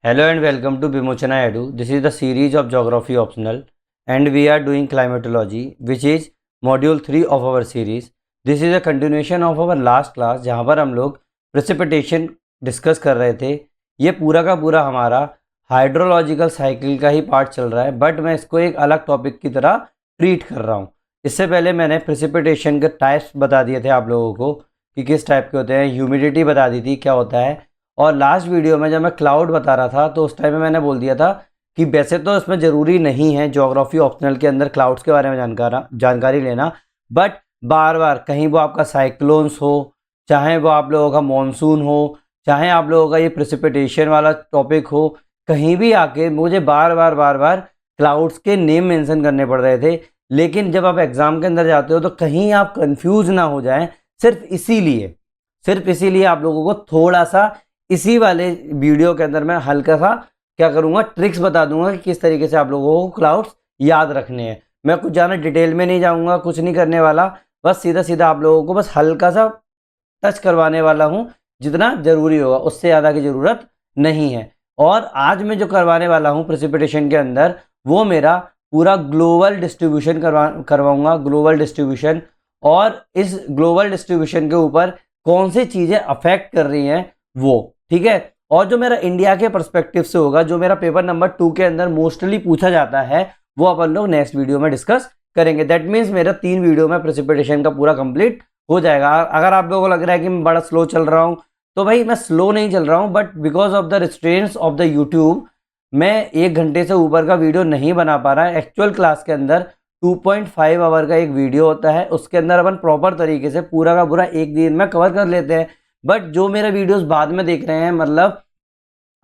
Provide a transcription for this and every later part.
Hello and welcome to Bimochana Edu. This is the series of Geography Optional and we are doing Climatology which is Module 3 of our series. This is a continuation of our last class जहाँ पर हम लोग precipitation discuss कर रहे थे. ये पूरा का पूरा हमारा हाइड्रोलॉजिकल साइकिल का ही पार्ट चल रहा है बट मैं इसको एक अलग टॉपिक की तरह ट्रीट कर रहा हूँ. इससे पहले मैंने प्रेसिपिटेशन के टाइप्स बता दिए थे आप लोगों को कि किस टाइप के होते हैं. ह्यूमिडिटी बता दी थी क्या होता है. और लास्ट वीडियो में जब मैं क्लाउड बता रहा था तो उस टाइम में मैंने बोल दिया था कि वैसे तो इसमें ज़रूरी नहीं है ज्योग्राफी ऑप्शनल के अंदर क्लाउड्स के बारे में जानकारी लेना, बट बार बार कहीं वो आपका साइक्लोन्स हो, चाहे वो आप लोगों का मॉनसून हो, चाहे आप लोगों का ये प्रेसिपिटेशन वाला टॉपिक हो, कहीं भी आके मुझे बार बार क्लाउड्स के नेम मेंशन करने पड़ रहे थे. लेकिन जब आप एग्ज़ाम के अंदर जाते हो तो कहीं आप कंफ्यूज ना हो जाएं. सिर्फ इसीलिए आप लोगों को थोड़ा सा इसी वाले वीडियो के अंदर मैं हल्का सा क्या करूँगा, ट्रिक्स बता दूंगा कि किस तरीके से आप लोगों को क्लाउड्स याद रखने हैं. मैं कुछ ज़्यादा डिटेल में नहीं जाऊँगा, कुछ नहीं करने वाला, बस सीधा आप लोगों को बस हल्का सा टच करवाने वाला हूँ. जितना ज़रूरी होगा उससे ज़्यादा की ज़रूरत नहीं है. और आज मैं जो करवाने वाला हूँ प्रेसिपिटेशन के अंदर वो मेरा पूरा ग्लोबल डिस्ट्रीब्यूशन करवाऊँगा, ग्लोबल डिस्ट्रीब्यूशन. और इस ग्लोबल डिस्ट्रीब्यूशन के ऊपर कौन सी चीज़ें अफेक्ट कर रही हैं वो, ठीक है. और जो मेरा इंडिया के पर्सपेक्टिव से होगा, जो मेरा पेपर नंबर 2 के अंदर मोस्टली पूछा जाता है, वो अपन लोग नेक्स्ट वीडियो में डिस्कस करेंगे. दैट मीन्स मेरा 3 वीडियो में प्रेसिपिटेशन का पूरा कंप्लीट हो जाएगा. अगर आप लोगों को लग रहा है कि मैं बड़ा स्लो चल रहा हूँ तो भाई मैं स्लो नहीं चल रहा हूँ, but because of the restraints of the YouTube मैं 1 घंटे से ऊपर का वीडियो नहीं बना पा रहा है. एक्चुअल क्लास के अंदर 2.5 आवर का एक वीडियो होता है, उसके अंदर अपन प्रॉपर तरीके से पूरा का पूरा एक दिन में कवर कर लेते हैं. बट जो मेरे वीडियोस बाद में देख रहे हैं, मतलब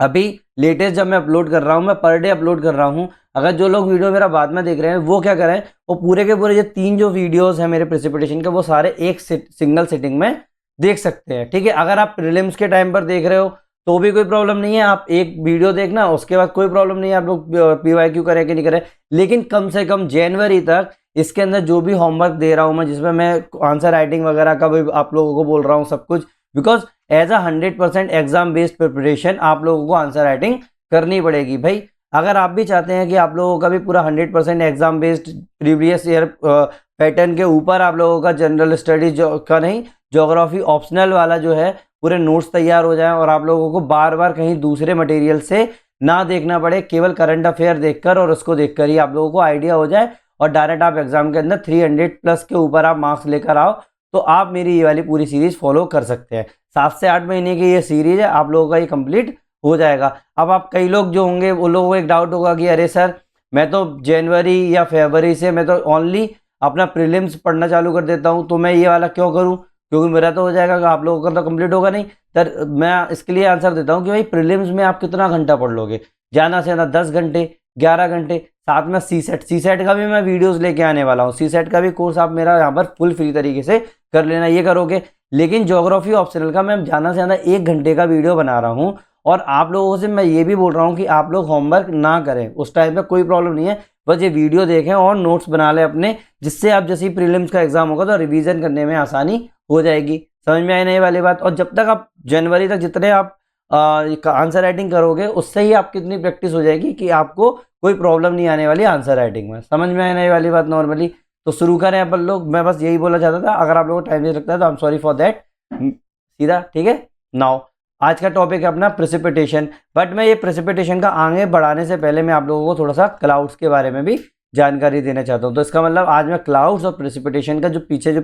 अभी लेटेस्ट जब मैं अपलोड कर रहा हूँ, मैं पर डे अपलोड कर रहा हूँ, अगर जो लोग वीडियो मेरा बाद में देख रहे हैं वो क्या करें, वो पूरे के पूरे जो 3 जो वीडियोस हैं मेरे प्रेसिपिटेशन के वो सारे एक सिंगल सिटिंग में देख सकते हैं, ठीक है. अगर आप प्रीलिम्स के टाइम पर देख रहे हो तो भी कोई प्रॉब्लम नहीं है, आप एक वीडियो देखना, उसके बाद कोई प्रॉब्लम नहीं है, आप लोग PYQ करें कि नहीं करें. लेकिन कम से कम जनवरी तक इसके अंदर जो भी होमवर्क दे रहा हूँ मैं, जिसमें मैं आंसर राइटिंग वगैरह का भी आप लोगों को बोल रहा हूँ सब कुछ, because as a 100% exam based preparation आप लोगों को आंसर राइटिंग करनी पड़ेगी. भाई अगर आप भी चाहते हैं कि आप लोगों का भी पूरा 100% exam based previous year pattern के ऊपर आप लोगों का जनरल स्टडीज का नहीं, ज्योग्राफी ऑप्शनल वाला जो है पूरे नोट्स तैयार हो जाएं और आप लोगों को बार बार कहीं दूसरे मटेरियल से ना देखना पड़े, केवल करंट अफेयर देखकर और उसको देखकर ही आप लोगों को आइडिया हो जाए और डायरेक्ट आप एग्जाम के अंदर 300+ के ऊपर आप मार्क्स लेकर आओ, तो आप मेरी ये वाली पूरी सीरीज फॉलो कर सकते हैं. 7 से 8 महीने की ये सीरीज है, आप लोगों का ये कंप्लीट हो जाएगा. अब आप कई लोग जो होंगे वो लोगों को एक डाउट होगा कि अरे सर मैं तो जनवरी या फरवरी से मैं तो ओनली अपना प्रीलिम्स पढ़ना चालू कर देता हूँ, तो मैं ये वाला क्यों करूँ, क्योंकि मेरा तो हो जाएगा, आप लोगों का तो कंप्लीट होगा नहीं. तर मैं इसके लिए आंसर देता हूँ कि भाई प्रीलिम्स में आप कितना घंटा पढ़ लोगे, ज़्यादा से ज़्यादा 10 घंटे 11 घंटे. साथ में सी सेट का भी मैं वीडियोस लेके आने वाला हूँ. सी-सेट का भी कोर्स आप मेरा यहाँ पर फुल फ्री तरीके से कर लेना, ये करोगे. लेकिन ज्योग्राफी ऑप्शनल का मैं ज़्यादा से ज़्यादा 1 घंटे का वीडियो बना रहा हूँ और आप लोगों से मैं ये भी बोल रहा हूँ कि आप लोग होमवर्क ना करें, उस टाइम पे कोई प्रॉब्लम नहीं है, बस ये वीडियो देखें और नोट्स बना लें अपने, जिससे आप जैसे ही प्रीलिम्स का एग्जाम होगा तो रिवीजन करने में आसानी हो जाएगी. समझ में आई नहीं वाली बात. और जब तक आप जनवरी तक जितने आप आंसर राइटिंग करोगे उससे ही आपकी इतनी प्रैक्टिस हो जाएगी कि आपको कोई प्रॉब्लम नहीं आने वाली आंसर राइटिंग में. समझ में आने वाली बात नॉर्मली. तो शुरू करें अपन लोग. मैं बस यही बोलना चाहता था, अगर आप लोगों को टाइम नहीं लगता है तो आई एम सॉरी फॉर दैट. सीधा ठीक है. नाउ आज का टॉपिक है अपना प्रेसिपिटेशन. बट मैं ये प्रेसिपिटेशन का आगे बढ़ाने से पहले मैं आप लोगों को थोड़ा सा क्लाउड्स के बारे में भी जानकारी देना चाहता हूँ. तो इसका मतलब आज मैं क्लाउड्स और प्रेसिपिटेशन का जो पीछे जो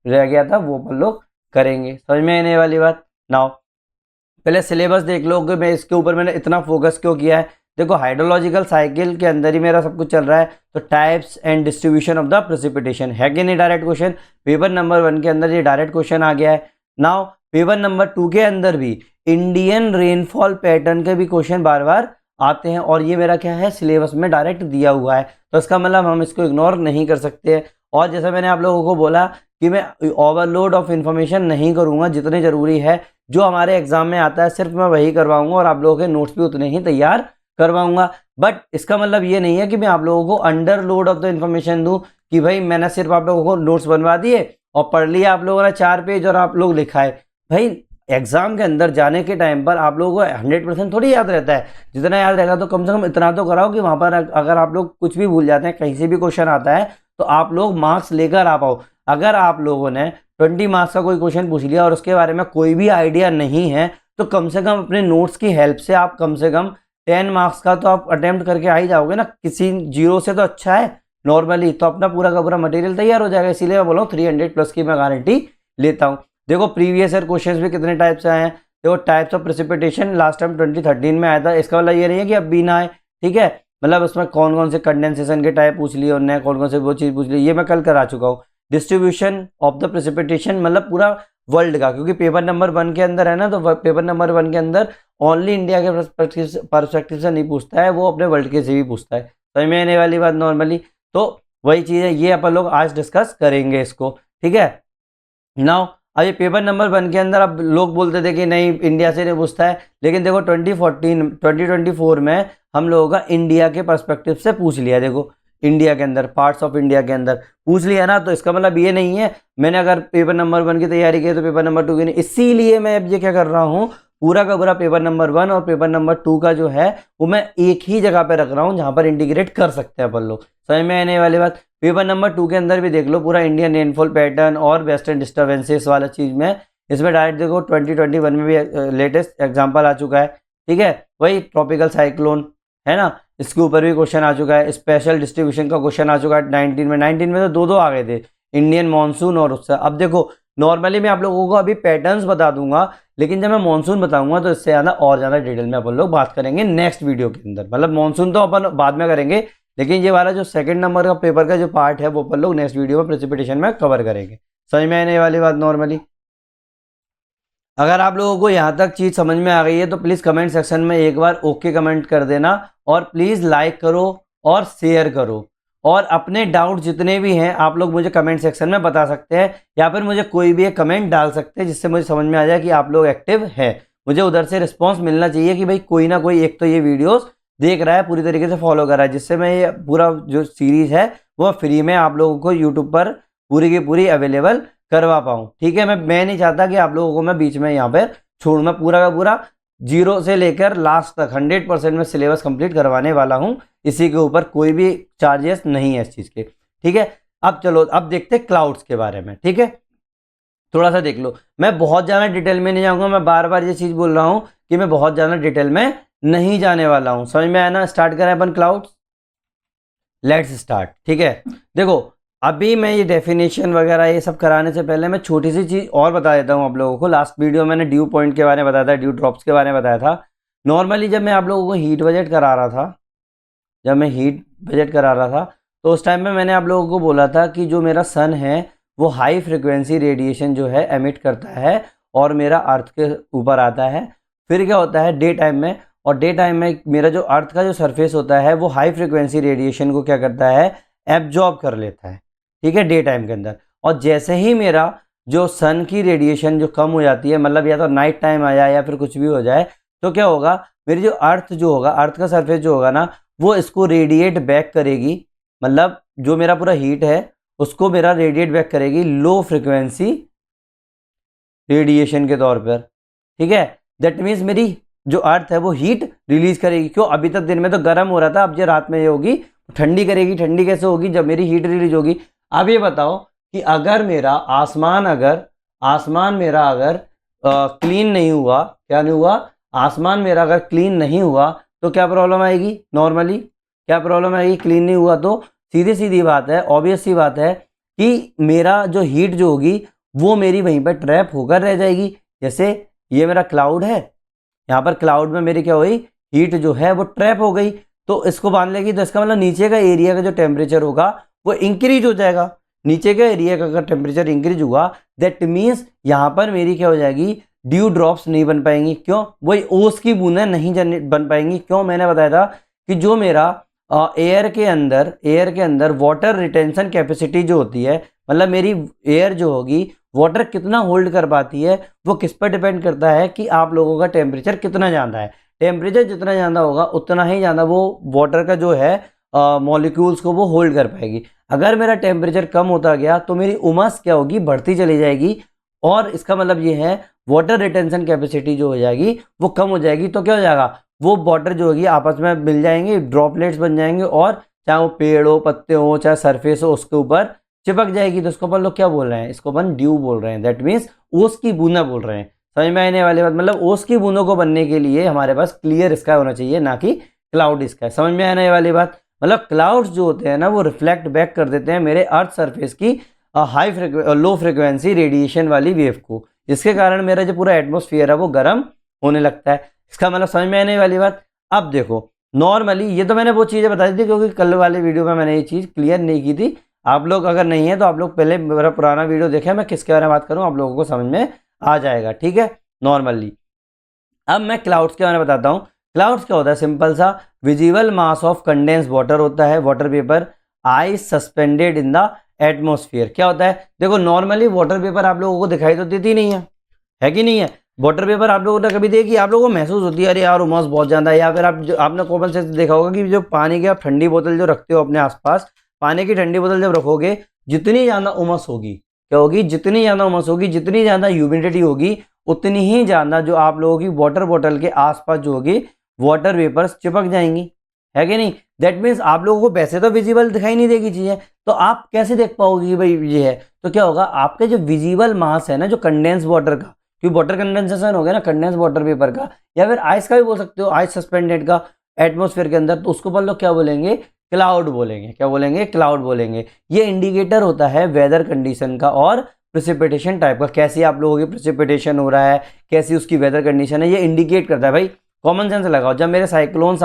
रह गया था वो अपन लोग करेंगे. समझ में आने वाली बात. नाउ पहले सिलेबस देख लो कि मैं इसके ऊपर मैंने इतना फोकस क्यों किया है. देखो हाइड्रोलॉजिकल साइकिल के अंदर ही मेरा सब कुछ चल रहा है, तो types and distribution of the precipitation है कि नहीं डायरेक्ट क्वेश्चन. पेपर नंबर 1 के अंदर ये डायरेक्ट क्वेश्चन आ गया है. नाउ पेपर नंबर 2 के अंदर भी इंडियन रेनफॉल पैटर्न के भी क्वेश्चन बार बार आते हैं और ये मेरा क्या है सिलेबस में डायरेक्ट दिया हुआ है, तो इसका मतलब हम इसको इग्नोर नहीं कर सकते. और जैसा मैंने आप लोगों को बोला कि मैं ओवरलोड ऑफ इन्फॉर्मेशन नहीं करूंगा, जितने ज़रूरी है जो हमारे एग्जाम में आता है सिर्फ मैं वही करवाऊंगा और आप लोगों के नोट्स भी उतने ही तैयार करवाऊंगा. बट इसका मतलब ये नहीं है कि मैं आप लोगों को under load of the information दूं कि भाई मैंने सिर्फ आप लोगों को नोट्स बनवा दिए और पढ़ लिया आप लोगों ने 4 पेज और आप लोग लिखा है. भाई एग्जाम के अंदर जाने के टाइम पर आप लोगों को 100% थोड़ी याद रहता है। जितना याद रहेगा तो कम से कम इतना तो कराओ कि वहां पर अगर आप लोग कुछ भी भूल जाते हैं, कहीं से भी क्वेश्चन आता है, तो आप लोग मार्क्स लेकर आ पाओ। अगर आप लोगों ने 20 मार्क्स का कोई क्वेश्चन पूछ लिया और उसके बारे में कोई भी आइडिया नहीं है, तो कम से कम अपने नोट्स की हेल्प से आप कम से कम 10 मार्क्स का तो आप अटेम्प्ट करके आ ही जाओगे ना। किसी जीरो से तो अच्छा है नॉर्मली, तो अपना पूरा का पूरा मटेरियल तैयार हो जाएगा। इसीलिए मैं बोला हूँ 300 प्लस की मैं गारंटी लेता हूँ। देखो प्रीवियस ईयर क्वेश्चंस भी कितने टाइप से आए हैं। देखो types of precipitation last time 2013 में आया था, इसका मतलब ये नहीं है कि अब भी ना आए, ठीक है। मतलब उसमें कौन कौन से कंडेंसेशन के टाइप पूछ लिए उन्होंने, कौन कौन से वो चीज़ पूछ ली, ये मैं कल करा चुका हूँ। डिस्ट्रीब्यूशन ऑफ द प्रेसिपिटेशन मतलब पूरा वर्ल्ड का, क्योंकि पेपर नंबर 1 के अंदर है ना, तो पेपर नंबर 1 के अंदर ओनली इंडिया के परस्पेक्टिव से नहीं पूछता है, वो अपने वर्ल्ड के से भी पूछता है। समझ में आने वाली बात नॉर्मली। तो वही चीज़ है, ये अपन लोग आज डिस्कस करेंगे इसको, ठीक है। नाउ अब ये पेपर नंबर 1 के अंदर अब लोग बोलते थे कि नहीं इंडिया से नहीं पूछता है, लेकिन देखो 2024 में हम लोगों का इंडिया के पर्सपेक्टिव से पूछ लिया। देखो इंडिया के अंदर, पार्ट्स ऑफ इंडिया के अंदर पूछ लिया ना, तो इसका मतलब ये नहीं है मैंने अगर पेपर नंबर 1 की तैयारी की तो पेपर नंबर 2 की नहीं। इसीलिए मैं अब ये क्या कर रहा हूँ, पूरा का पूरा पेपर नंबर 1 और पेपर नंबर 2 का जो है वो मैं एक ही जगह पे रख रहा हूँ, जहाँ पर इंटीग्रेट कर सकते हैं अपन लोग। समझ में आने वाली बात। पेपर नंबर 2 के अंदर भी देख लो, पूरा इंडियन रेनफॉल पैटर्न और वेस्टर्न डिस्टर्बेंसेस वाला चीज़ में, इसमें डायरेक्ट देखो 2021 में भी लेटेस्ट एग्जाम्पल आ चुका है, ठीक है। वही ट्रॉपिकल साइक्लोन है ना, इसके ऊपर भी क्वेश्चन आ चुका है। स्पेशल डिस्ट्रीब्यूशन का क्वेश्चन आ चुका है 19 में तो दो आ गए थे, इंडियन मानसून और उससे। अब देखो नॉर्मली मैं आप लोगों को अभी पैटर्न्स बता दूंगा, लेकिन जब मैं मानसून बताऊंगा तो इससे ज़्यादा और ज़्यादा डिटेल में अपन लोग बात करेंगे नेक्स्ट वीडियो के अंदर। मतलब मानसून तो अपन बाद में करेंगे, लेकिन ये वाला जो सेकंड नंबर का पेपर का जो पार्ट है वो अपन लोग नेक्स्ट वीडियो में प्रेसिपिटेशन में कवर करेंगे। समझ में आने वाली बात नॉर्मली। अगर आप लोगों को यहाँ तक चीज़ समझ में आ गई है तो प्लीज़ कमेंट सेक्शन में एक बार ओके कमेंट कर देना, और प्लीज़ लाइक करो और शेयर करो, और अपने डाउट जितने भी हैं आप लोग मुझे कमेंट सेक्शन में बता सकते हैं, या फिर मुझे कोई भी एक कमेंट डाल सकते हैं जिससे मुझे समझ में आ जाए कि आप लोग एक्टिव हैं। मुझे उधर से रिस्पॉन्स मिलना चाहिए कि भाई कोई ना कोई एक तो ये वीडियोस देख रहा है, पूरी तरीके से फॉलो कर रहा है, जिससे मैं ये पूरा जो सीरीज़ है वो फ्री में आप लोगों को यूट्यूब पर पूरी की पूरी अवेलेबल करवा पाऊँ, ठीक है। मैं नहीं चाहता कि आप लोगों को मैं बीच में यहाँ पर छोड़ूँ। मैं पूरा का पूरा जीरो से लेकर लास्ट तक 100% में सिलेबस कंप्लीट करवाने वाला हूँ। इसी के ऊपर कोई भी चार्जेस नहीं है इस चीज़ के, ठीक है। अब चलो अब देखते हैं क्लाउड्स के बारे में, ठीक है। थोड़ा सा देख लो, मैं बहुत ज़्यादा डिटेल में नहीं जाऊँगा, मैं बार बार ये चीज़ बोल रहा हूँ कि मैं बहुत ज़्यादा डिटेल में नहीं जाने वाला हूँ। समझ में आया ना। स्टार्ट करें अपन क्लाउड्स, लेट्स स्टार्ट, ठीक है। देखो अभी मैं ये डेफिनेशन वगैरह ये सब कराने से पहले मैं छोटी सी चीज़ और बता देता हूँ आप लोगों को। लास्ट वीडियो मैंने ड्यू पॉइंट के बारे में बताया था, ड्यू ड्रॉप्स के बारे में बताया था। नॉर्मली जब मैं आप लोगों को हीट बजट करा रहा था, तो उस टाइम में मैंने आप लोगों को बोला था कि जो मेरा सन है वो हाई फ्रिक्वेंसी रेडिएशन जो है एमिट करता है और मेरा अर्थ के ऊपर आता है। फिर क्या होता है डे टाइम में, और डे टाइम में मेरा जो अर्थ का जो सरफेस होता है वो हाई फ्रिक्वेंसी रेडिएशन को क्या करता है, एब्जॉर्ब कर लेता है, ठीक है, डे टाइम के अंदर। और जैसे ही मेरा जो सन की रेडिएशन जो कम हो जाती है, मतलब या तो नाइट टाइम आ जाए या फिर कुछ भी हो जाए, तो क्या होगा, मेरी जो अर्थ जो होगा, अर्थ का सरफेस जो होगा ना, वो इसको रेडिएट बैक करेगी। मतलब जो मेरा पूरा हीट है उसको मेरा रेडिएट बैक करेगी लो फ्रिक्वेंसी रेडिएशन के तौर पर, ठीक है। दैट मीन्स मेरी जो अर्थ है वो हीट रिलीज करेगी। क्यों, अभी तक दिन में तो गर्म हो रहा था, अब जो रात में ये होगी ठंडी करेगी। ठंडी कैसे होगी, जब मेरी हीट रिलीज होगी। अब ये बताओ कि अगर मेरा आसमान मेरा अगर क्लीन नहीं हुआ, क्या नहीं हुआ, आसमान मेरा अगर क्लीन नहीं हुआ तो क्या प्रॉब्लम आएगी। नॉर्मली क्या प्रॉब्लम आएगी, क्लीन नहीं हुआ तो सीधी सीधी बात है, ऑब्वियस सी बात है कि मेरा जो हीट जो होगी वो मेरी वहीं पर ट्रैप होकर रह जाएगी। जैसे ये मेरा क्लाउड है, यहाँ पर क्लाउड में मेरी क्या हुई, हीट जो है वो ट्रैप हो गई, तो इसको बांध लेगी। तो इसका मतलब नीचे का एरिया का जो टेम्परेचर होगा वो इंक्रीज हो जाएगा। नीचे का एरिया का अगर टेम्परेचर इंक्रीज हुआ, दैट मीन्स यहाँ पर मेरी क्या हो जाएगी, ड्यू ड्रॉप्स नहीं बन पाएंगी। क्यों, वही ओस की बूंदें नहीं बन पाएंगी। क्यों, मैंने बताया था कि जो मेरा एयर के अंदर वाटर रिटेंशन कैपेसिटी जो होती है, मतलब मेरी एयर जो होगी वाटर कितना होल्ड कर पाती है, वो किस पर डिपेंड करता है कि आप लोगों का टेम्परेचर कितना ज़्यादा है। टेम्परेचर जितना ज़्यादा होगा उतना ही ज़्यादा वो वाटर का जो है मॉलिक्यूल्स को वो होल्ड कर पाएगी। अगर मेरा टेम्परेचर कम होता गया तो मेरी उमस क्या होगी, बढ़ती चली जाएगी। और इसका मतलब ये है वाटर रिटेंशन कैपेसिटी जो हो जाएगी वो कम हो जाएगी। तो क्या हो जाएगा, वो वाटर जो होगी आपस में मिल जाएंगे, ड्रॉपलेट्स बन जाएंगे और चाहे वो पेड़ हो, पत्ते हो, चाहे सरफेस हो, उसके ऊपर चिपक जाएगी। तो इसको अपन लोग क्या बोल रहे हैं, इसको अपन ड्यू बोल रहे हैं, दैट मीन्स ओस की बूंदा बोल रहे हैं। समझ में आने वाली बात, मतलब ओस की बूंदों को बनने के लिए हमारे पास क्लियर स्काई होना चाहिए, ना कि क्लाउड स्काई। समझ में आने वाली बात, मतलब क्लाउड्स जो होते हैं ना वो रिफ्लेक्ट बैक कर देते हैं मेरे अर्थ सरफेस की लो फ्रिक्वेंसी रेडिएशन वाली वेव को, जिसके कारण मेरा जो पूरा एटमोस्फियर है वो गर्म होने लगता है। इसका मतलब समझ में आने वाली बात। अब देखो नॉर्मली ये तो मैंने वो चीज़ें बता दी थी क्योंकि कल वाले वीडियो में मैंने ये चीज़ क्लियर नहीं की थी। आप लोग अगर नहीं है तो आप लोग पहले मेरा पुराना वीडियो देखें, मैं किसके बारे में बात करूँ आप लोगों को समझ में आ जाएगा, ठीक है। नॉर्मली अब मैं क्लाउड्स के बारे में बताता हूँ। क्लाउड्स क्या होता है, सिंपल सा visible mass of condense water होता है, water vapour ice suspended in the atmosphere. क्या होता है, देखो नॉर्मली वाटर पेपर आप लोगों को दिखाई तो देती नहीं है कि नहीं है। वाटर पेपर आप लोगों ने कभी देखी, आप लोगों को महसूस होती है अरे यार उमस बहुत ज़्यादा है, या फिर आपने कॉमन सेंस देखा होगा कि जो पानी की आप ठंडी बोतल जो रखते हो अपने आसपास, पानी की ठंडी बोतल जब रखोगे जितनी ज़्यादा उमस होगी, क्या होगी, जितनी ज़्यादा उमस होगी, जितनी ज़्यादा ह्यूमिडिटी होगी, उतनी ही ज़्यादा जो आप लोगों की वाटर बॉटल के आसपास जो होगी वाटर वेपर्स चिपक जाएंगी, है कि नहीं। दैट मीन्स आप लोगों को वैसे तो विजिबल दिखाई नहीं देगी चीज़ें, तो आप कैसे देख पाओगे भाई ये है। तो क्या होगा, आपके जो विजिबल मास है ना, जो कंडेंस वाटर का, क्योंकि वाटर कंडेंसेशन हो गया ना कंडेंस वाटर पेपर का, या फिर आइस का भी बोल सकते हो, आइस सस्पेंडेड का एटमोस्फेयर के अंदर, तो उसको अपन लोग क्या बोलेंगे, क्लाउड बोलेंगे। क्या बोलेंगे, क्लाउड बोलेंगे। ये इंडिकेटर होता है वेदर कंडीशन का और प्रेसिपिटेशन टाइप का, कैसी आप लोगों की प्रेसिपिटेशन हो रहा है, कैसी उसकी वेदर कंडीशन है, ये इंडिकेट करता है। भाई कॉमन सेंस लगाओ, जब मेरे साइक्लोन्स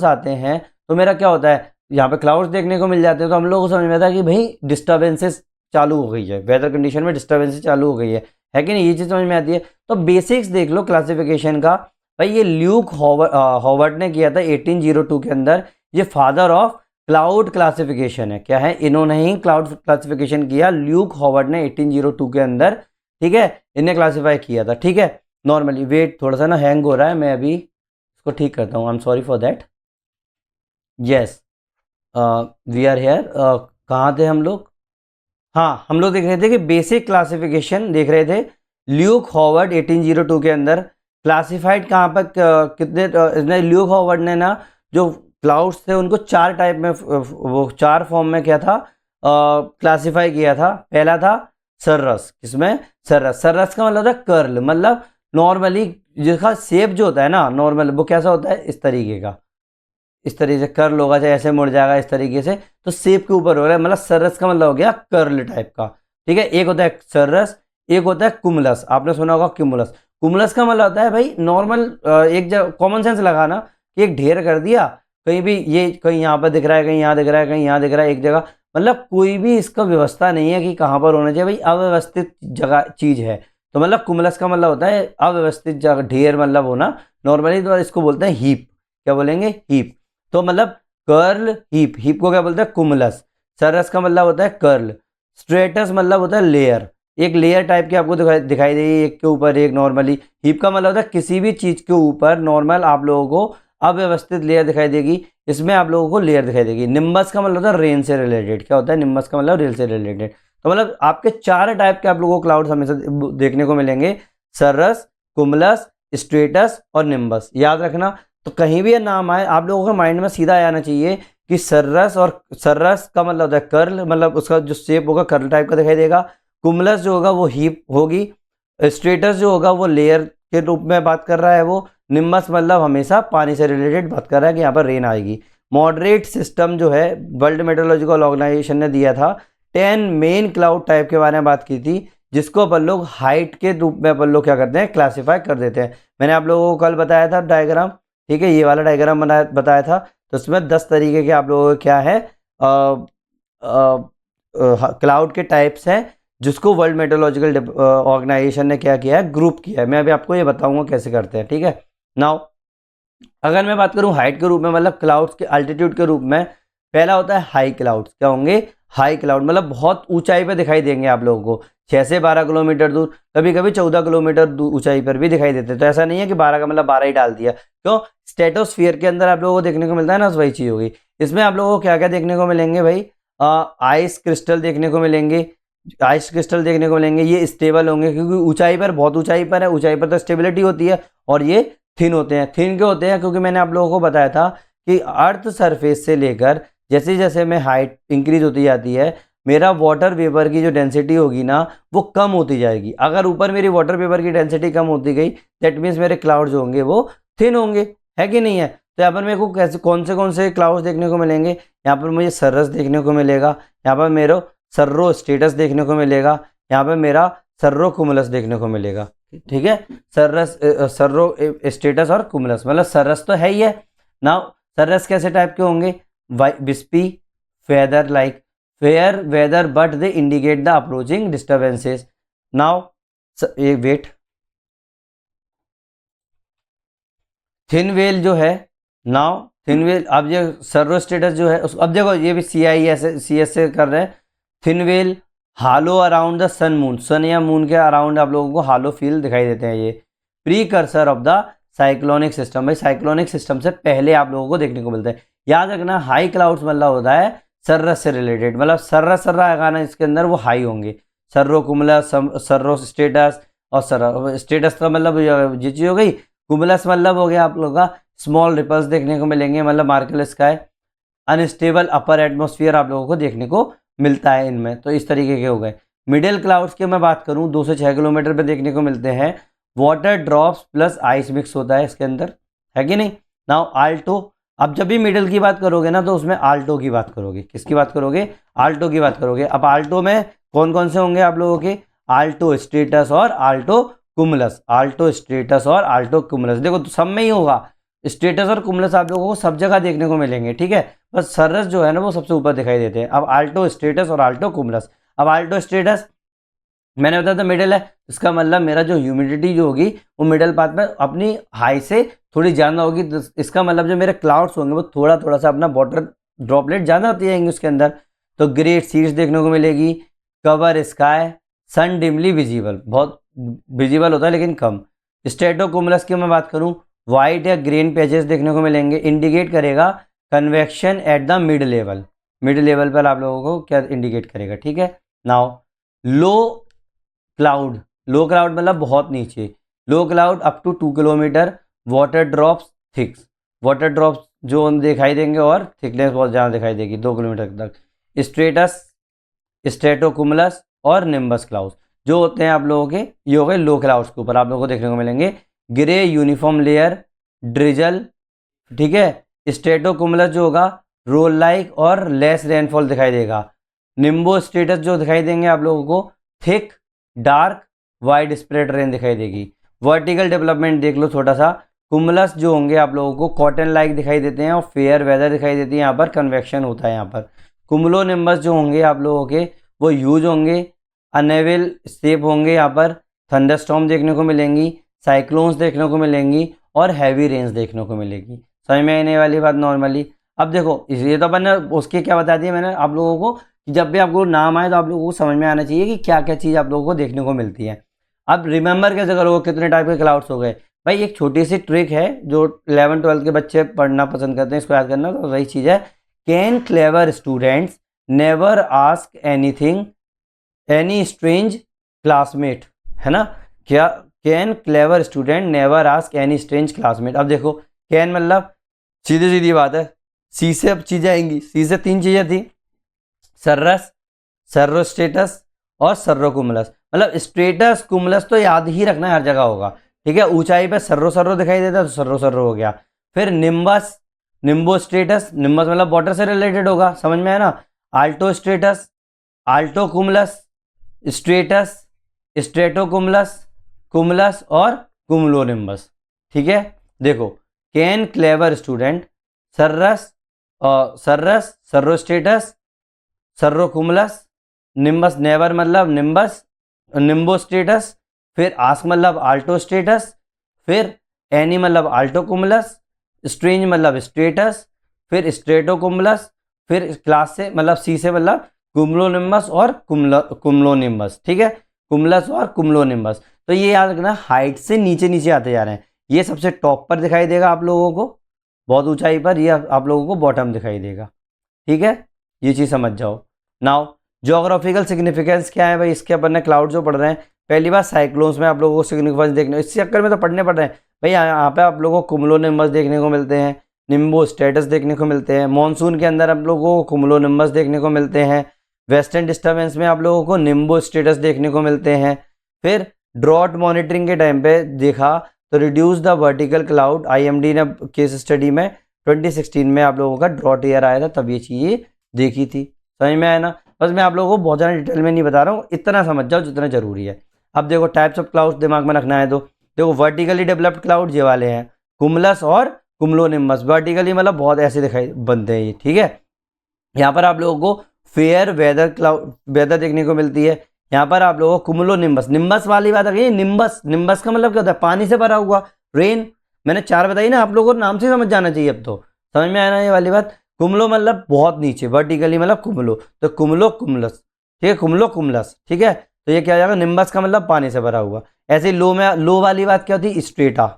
आते हैं तो मेरा क्या होता है, यहाँ पे क्लाउड्स देखने को मिल जाते हैं, तो हम लोगों को समझ में आता है कि भाई डिस्टर्बेंसेस चालू हो गई है, वेदर कंडीशन में डिस्टर्बेंसेस चालू हो गई है कि नहीं, ये चीज़ समझ में आती है। तो बेसिक्स देख लो क्लासिफिकेशन का। भाई ये ल्यूक हॉवर्ड ने किया था 1802 के अंदर, ये फादर ऑफ क्लाउड क्लासिफिकेशन है। क्या है, इन्होंने ही क्लाउड क्लासिफिकेशन किया, ल्यूक हॉवर्ड ने 1802 के अंदर, ठीक है, इन्हें क्लासीफाई किया था, ठीक है। नॉर्मली वेट थोड़ा सा ना हैंग हो रहा है, मैं अभी इसको ठीक करता हूँ, I am sorry for that. Yes we are here, कहाँ थे हम लोग, हाँ हम लोग देख रहे थे कि बेसिक क्लासिफिकेशन देख रहे थे। ल्यूक हॉवर्ड 1802 के अंदर क्लासिफाइड कहाँ पर कितने, ल्यूक हॉवर्ड ने ना जो क्लाउड्स थे उनको चार टाइप में, वो चार फॉर्म में क्या था, क्लासिफाई किया था। पहला था सर्रस, किसमें, सर्रस। सर्रस का मतलब था कर्ल, मतलब नॉर्मली जिसका शेप जो होता है ना नॉर्मल, वो कैसा होता है, इस तरीके का, इस तरीके से कर्ल होगा, चाहे ऐसे मुड़ जाएगा इस तरीके से, तो शेप के ऊपर हो रहा है, मतलब सर्रस का मतलब हो गया कर्ल टाइप का, ठीक है। एक होता है सर्रस, एक होता है कुमुलस, आपने सुना होगा क्यूमुलस। कुमुलस का मतलब होता है भाई नॉर्मल, एक जगह कॉमन सेंस लगाना कि एक ढेर कर दिया, कहीं भी ये कहीं यहाँ पर दिख रहा है, कहीं यहाँ दिख रहा है, कहीं यहाँ दिख रहा है, एक जगह, मतलब कोई भी इसका व्यवस्था नहीं है कि कहाँ पर होना चाहिए, भाई अव्यवस्थित जगह चीज़ है। तो मतलब कुमुलस का मतलब होता है अव्यवस्थित जगह, ढेर मतलब होना। नॉर्मली तो इसको बोलते हैं हीप, क्या बोलेंगे, हीप। तो मतलब कर्ल हीप, हीप को क्या बोलते हैं, कुमुलस। सरस का मतलब होता है कर्ल। स्ट्रेटस मतलब होता है लेयर, एक लेयर टाइप की आपको दिखाई देगी एक के ऊपर एक नॉर्मली। हीप का मतलब होता है किसी भी चीज़ के ऊपर नॉर्मल आप लोगों को अव्यवस्थित लेयर दिखाई देगी, इसमें आप लोगों को लेयर दिखाई देगी। निम्बस का मतलब होता है रेन से रिलेटेड, क्या होता है, निम्बस का मतलब रेन से रिलेटेड। तो मतलब आपके चार टाइप के आप लोगों को क्लाउड्स हमेशा देखने को मिलेंगे, सरस, कुमुलस, स्ट्रेटस और निम्बस। याद रखना, तो कहीं भी ये नाम आए आप लोगों के माइंड में सीधा आना चाहिए कि सर्रस, और सर्रस का मतलब होता है कर्ल, मतलब उसका जो शेप होगा कर्ल टाइप का दिखाई देगा। कुमुलस जो होगा वो हीप होगी। स्ट्रेटस जो होगा वो लेयर के रूप में बात कर रहा है वो। निम्बस मतलब हमेशा पानी से रिलेटेड बात कर रहा है कि यहाँ पर रेन आएगी। मॉडरेट सिस्टम जो है वर्ल्ड मेट्रोलॉजिकल ऑर्गेनाइजेशन ने दिया था, 10 मेन क्लाउड टाइप के बारे में बात की थी, जिसको अपन लोग हाइट के रूप में अपन लोग क्या करते हैं, क्लासीफाई कर देते हैं। मैंने आप लोगों को कल बताया था डायग्राम, ठीक है, ये वाला डायग्राम बताया था। तो इसमें 10 तरीके के आप लोगों को क्या है, क्लाउड के टाइप्स हैं, जिसको वर्ल्ड मेट्रोलॉजिकल ऑर्गेनाइजेशन ने क्या किया है, ग्रुप किया है। मैं अभी आपको ये बताऊंगा कैसे करते हैं, ठीक है। नाउ अगर मैं बात करूं हाइट के रूप में, मतलब क्लाउड्स के अल्टीट्यूड के रूप में, पहला होता है हाई क्लाउड्स। क्या होंगे, हाई क्लाउड, मतलब बहुत ऊंचाई पे दिखाई देंगे आप लोगों को, 6 से 12 किलोमीटर दूर, कभी कभी 14 किलोमीटर ऊंचाई पर भी दिखाई देते हैं। तो ऐसा नहीं है कि 12 का मतलब 12 ही डाल दिया, क्यों, स्टेटोस्फीयर के अंदर आप लोगों को देखने को मिलता है ना, वही चीज़ होगी। इसमें आप लोगों को क्या क्या देखने को मिलेंगे भाई, आइस क्रिस्टल देखने को मिलेंगे, आइस क्रिस्टल देखने को मिलेंगे, ये स्टेबल होंगे क्योंकि ऊंचाई पर, बहुत ऊंचाई पर है, ऊंचाई पर तो स्टेबिलिटी होती है, और ये थिन होते हैं। थिन क्यों होते हैं? क्योंकि मैंने आप लोगों को बताया था कि अर्थ सरफेस से लेकर जैसे जैसे मैं हाइट इंक्रीज होती जाती है, मेरा वाटर वेपर की जो डेंसिटी होगी ना वो कम होती जाएगी। अगर ऊपर मेरी वाटर वेपर की डेंसिटी कम होती गई, दैट मीन्स मेरे क्लाउड जो होंगे वो थिन होंगे, है कि नहीं है? तो यहाँ पर मेरे को कैसे कौन से क्लाउड्स देखने को मिलेंगे? यहाँ पर मुझे सर्रस देखने को मिलेगा, यहाँ पर मेरे सर्रो स्टेटस देखने को मिलेगा, यहाँ पे मेरा सर्रो कुमुलस देखने को मिलेगा। ठीक है, सर्रस सर्रो स्टेटस और कुमुलस, मतलब सर्रस तो है ही है। नाउ सर्रस कैसे टाइप के होंगे? Wispy, feather like, fair weather but they indicate the approaching disturbances. Now wait, thin veil जो है, नाउ थिन वेल, अब ये सर्रो स्टेटस जो है अब देखो ये भी CIS से कर रहे हैं। Thin veil halo around the sun moon, sun या मून के अराउंड आप लोगों को हालो फील दिखाई देते हैं। ये pre cursor of the cyclonic system, भाई साइक्लोनिक सिस्टम से पहले आप लोगों को देखने को मिलते हैं। याद रखना हाई क्लाउड्स मतलब होता है सर्रस से रिलेटेड, मतलब सर्रा आएगा ना इसके अंदर वो हाई होंगे। सर्रो कुमुलस, सर्रो स्टेटस, और सर्रा स्टेटस का मतलब ये चीज हो गई। कुमुलस मतलब हो गया आप लोगों का स्मॉल रिपल्स देखने को मिलेंगे, मतलब mackerel sky. Unstable upper atmosphere आप लोगों को देखने को मिलता है इनमें, तो इस तरीके के हो गए। मिडिल क्लाउड्स की मैं बात करूं 2 से 6 किलोमीटर पे देखने को मिलते हैं। Water drops plus ice mix होता है इसके अंदर, है कि नहीं? नाउ आल्टो, अब जब भी मिडिल की बात करोगे ना तो उसमें आल्टो की बात करोगे। किसकी बात करोगे? आल्टो की बात करोगे। अब आल्टो में कौन कौन से होंगे आप लोगों के? आल्टो स्टेटस और आल्टो कुमुलस, आल्टो स्टेटस और आल्टो कुमुलस। देखो तो सब में ही होगा, स्टेटस और कुमुलस आप लोगों को सब जगह देखने को मिलेंगे। ठीक है, बस सर्रस जो है ना वो सबसे ऊपर दिखाई देते हैं। अब आल्टो स्टेटस और आल्टो कुमुलस। अब आल्टो स्टेटस मैंने बताया था मिडिल है, इसका मतलब मेरा जो ह्यूमिडिटी जो होगी वो मिडिल पाथ में अपनी हाई से थोड़ी ज़्यादा होगी। तो इसका मतलब जो मेरे क्लाउड्स होंगे वो थोड़ा थोड़ा सा अपना वाटर ड्रॉपलेट ज़्यादा होती जाएंगे उसके अंदर। तो ग्रेट सीड्स देखने को मिलेगी, कवर स्काई, सन डिमली विजिबल, बहुत विजिबल होता है लेकिन कम। स्ट्रेटोकुमुलस की मैं बात करूं, वाइट या ग्रीन पैचेस देखने को मिलेंगे, इंडिकेट करेगा convection at the mid level. Mid level पर आप लोगों को क्या इंडिकेट करेगा? ठीक है। Now low cloud, low cloud मतलब बहुत नीचे, low cloud up to 2 kilometre, water drops thick, water drops जो दिखाई देंगे और थिकनेस बहुत ज़्यादा दिखाई देगी 2 किलोमीटर तक। स्ट्रेटस, स्ट्रेटोकुमुलस और निम्बस क्लाउड्स जो होते हैं आप लोगों के, ये हो गए लो क्लाउड्स के ऊपर आप लोगों को देखने को मिलेंगे। ग्रे यूनिफॉर्म लेयर, ड्रिजल, ठीक है। स्ट्रेटोकुमुलस जो होगा रोल लाइक और लेस रेनफॉल दिखाई देगा। निम्बो स्टेटस जो दिखाई देंगे आप लोगों को thick, dark, wide spread rain दिखाई देगी। वर्टिकल डेवलपमेंट देख लो छोटा सा। कुमुलस जो होंगे आप लोगों को कॉटन लाइक दिखाई देते हैं और फेयर वेदर दिखाई देती है, यहाँ पर कन्वेक्शन होता है यहाँ पर। कुमुलो निम्बस जो होंगे आप लोगों के वो ह्यूज होंगे, अनेविल शेप होंगे, यहाँ पर थंडरस्टॉर्म देखने को मिलेंगी, साइक्लोन्स देखने को मिलेंगी और हैवी रेंज देखने को मिलेगी। समझ में आने वाली बात नॉर्मली। अब देखो ये तो अपन ने उसके क्या बता दिया मैंने आप लोगों को कि जब भी आपको नाम आए तो आप लोगों को समझ में आना चाहिए कि क्या क्या चीज़ आप लोगों को देखने को मिलती है। अब रिमेंबर कैसे करोगे कितने टाइप के क्लाउड्स हो गए? भाई एक छोटी सी ट्रिक है जो 11th-12th के बच्चे पढ़ना पसंद करते हैं, इसको याद करना तो वही चीज़ है। Can clever students never ask anything any strange classmate, है ना? क्या can clever student never ask any strange classmate. अब देखो कैन मतलब सीधी सीधी बात है, सी से अब चीज़ें आएंगी, सी से 3 चीज़ें थी, सर्रस, सर्रो स्टेटस और सर्रो कुमुलस। मतलब स्टेटस कुमुलस तो याद ही रखना है, हर जगह होगा। ठीक है, ऊंचाई पे सर्रो सर्रो दिखाई देता है तो सर्रो सर्रो हो गया। फिर निम्बस, निम्बो स्टेटस, निम्बस मतलब वाटर से रिलेटेड होगा, समझ में आया ना? Alto stratus, alto cumulus, stratus, strato cumulus, cumulus और कुमुलो निम्बस। ठीक है, देखो can clever student, cirrus, cirrus, cirro stratus, cirro cumulus, nimbus never मतलब निम्बस, निम्बो स्टेटस, फिर आस्क मतलब आल्टो स्टेटस, फिर एनी मतलब आल्टो कुमुलस, स्ट्रेंज मतलब स्टेटस, फिर स्ट्रेटो कुमुलस, फिर क्लास से मतलब सी से मतलब कुमुलोनिम्बस और कुमुलोनिम्बस। ठीक है, कुमुलस और कुमुलोनिम्बस। तो ये याद रखना हाइट से नीचे नीचे आते जा रहे हैं। ये सबसे टॉप पर दिखाई देगा आप लोगों को बहुत ऊंचाई पर, ये आप लोगों को बॉटम दिखाई देगा। ठीक है, ये चीज़ समझ जाओ। नाउ ज्योग्राफिकल सिग्निफिकेंस क्या है भाई, इसके अपन ने क्लाउड जो पढ़ रहे हैं, पहली बार साइक्लोन्स में आप लोगों को सिग्निफिकेंस देखने, इस चक्कर में तो पढ़ने पड़ रहे हैं भाई। यहाँ पे आप लोगों को कुमुलो निम्बस देखने को मिलते हैं, निम्बो स्टेटस देखने को मिलते हैं। मॉनसून के अंदर आप लोगों को कुमुलो निम्बस देखने को मिलते हैं। वेस्टर्न डिस्टर्बेंस में आप लोगों को निम्बो स्टेटस देखने को मिलते हैं। फिर ड्रॉट मॉनिटरिंग के टाइम पे देखा तो reduce the vertical cloud, IMD ने केस स्टडी में 2016 में आप लोगों का ड्रॉट ईयर आया था, तब ये चीज़ें देखी थी। समझ में आया ना। बस मैं आप लोगों को बहुत ज़्यादा डिटेल में नहीं बता रहा हूँ, इतना समझ जाओ जितना जरूरी है। अब देखो टाइप्स ऑफ क्लाउड्स दिमाग में रखना है तो देखो वर्टिकली डेवलप्ड क्लाउड ये वाले हैं, कुमुलस और कुमुलोनिम्बस। वर्टिकली मतलब बहुत ऐसे दिखाई बनते हैं ये, ठीक है। यहाँ पर आप लोगों को फेयर वेदर क्लाउड वेदर देखने को मिलती है। यहाँ पर आप लोगों को कुमुलोनिम्बस, निम्बस वाली बात आ गई। निम्बस, निम्बस का मतलब क्या होता है, पानी से भरा हुआ, रेन। मैंने 4 बताई ना, आप लोगों को नाम से समझ जाना चाहिए अब तो, समझ में आया ना ये वाली बात। कुमुलो मतलब बहुत नीचे, वर्टिकली मतलब कुमुलो, तो कुमुलो कुमुलस, ठीक है, कुमुलो कुमुलस, ठीक है। तो ये क्या हो जाएगा, निम्बस का मतलब पानी से भरा हुआ। ऐसे लो में लो वाली बात क्या होती है, स्ट्रेटा।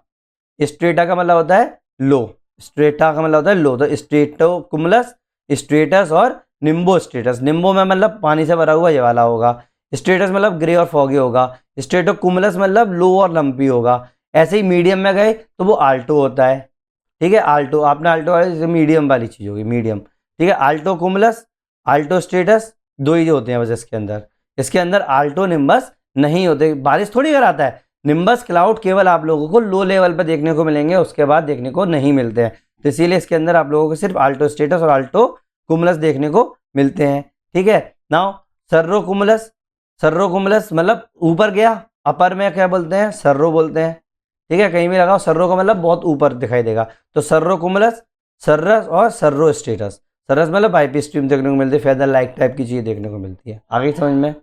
स्ट्रेटा का मतलब होता है लो, स्ट्रेटा का मतलब होता है लो। तो स्ट्रेटो कुमुलस, स्ट्रेटस और निम्बो स्टेटस। निम्बो में मतलब पानी से भरा हुआ ये वाला होगा, स्टेटस मतलब ग्रे और फॉगी होगा, स्ट्रेटो कुमुलस मतलब लो और लंपी होगा। ऐसे ही मीडियम में गए तो वो आल्टो होता है, ठीक है। आल्टो, आपने आल्टो वाली मीडियम वाली चीज़ होगी, मीडियम, ठीक है। आल्टो कुमुलस, आल्टो स्टेटस, 2 ही होते हैं बस इसके अंदर। इसके अंदर आल्टो निम्बस नहीं होते, बारिश थोड़ी कराता है। निम्बस क्लाउड केवल आप लोगों को लो लेवल पर देखने को मिलेंगे, उसके बाद देखने को नहीं मिलते हैं। तो इसीलिए इसके अंदर आप लोगों को सिर्फ आल्टो स्टेटस और आल्टो कुमुलस देखने को मिलते हैं, ठीक है। नाउ सर्रो कुमुलस, सर्रो कुमुलस मतलब ऊपर गया, अपर में क्या बोलते हैं, सर्रो बोलते हैं, ठीक है। कहीं भी लगाओ सर्रो का मतलब बहुत ऊपर दिखाई देगा। तो सर्रो कुमुलस, सर्रस और सर्रो स्टेटस। सर्रस मतलब आईपी स्ट्रीम देखने को मिलती है, फेदर लाइक टाइप की चीज़ देखने को मिलती है। आगे समझ में,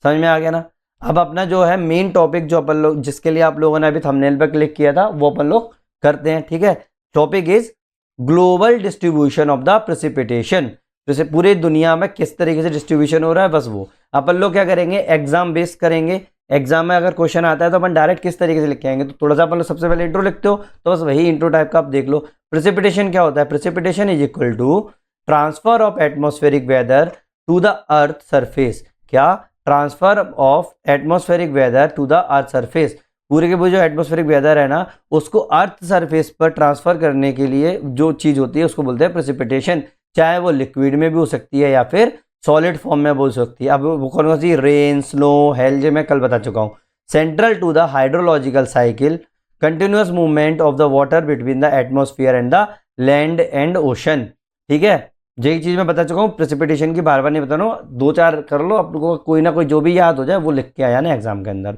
समझ में आ गया ना। अब अपना जो है मेन टॉपिक जो अपन लोग, जिसके लिए आप लोगों ने अभी थंबनेल पर क्लिक किया था, वो अपन लोग करते हैं, ठीक है। Topic is global distribution of the precipitation. जैसे पूरे दुनिया में किस तरीके से डिस्ट्रीब्यूशन हो रहा है, बस वो अपन लोग क्या करेंगे, एग्जाम बेस करेंगे। एग्जाम में अगर क्वेश्चन आता है तो अपन डायरेक्ट किस तरीके से लिख के आएंगे। तो थोड़ा सा अपन लोग सबसे पहले इंट्रो लिखते हो, तो बस वही इंट्रो टाइप का आप देख लो। प्रेसिपिटेशन क्या होता है, precipitation is equal to transfer of atmospheric weather to the earth surface. क्या, transfer of atmospheric weather to the earth surface. पूरे के पूरे जो एटमॉस्फेरिक वेदर है ना, उसको अर्थ सरफेस पर ट्रांसफर करने के लिए जो चीज़ होती है उसको बोलते हैं प्रेसिपिटेशन। चाहे वो लिक्विड में भी हो सकती है या फिर सॉलिड फॉर्म में बोल सकती है। अब वो कौन सी, रेन, स्नो, हेल, जो मैं कल बता चुका हूँ। Central to the hydrological cycle, continuous movement of the water between the atmosphere and the land and ocean, ठीक है। यही चीज़ मैं बता चुका हूँ, प्रेसिपिटेशन की बार बार नहीं बता रहा हूँ, 2-4 कर लो, आप लोगों को कोई ना कोई जो भी याद हो जाए वो लिख के आया ना एग्जाम के अंदर।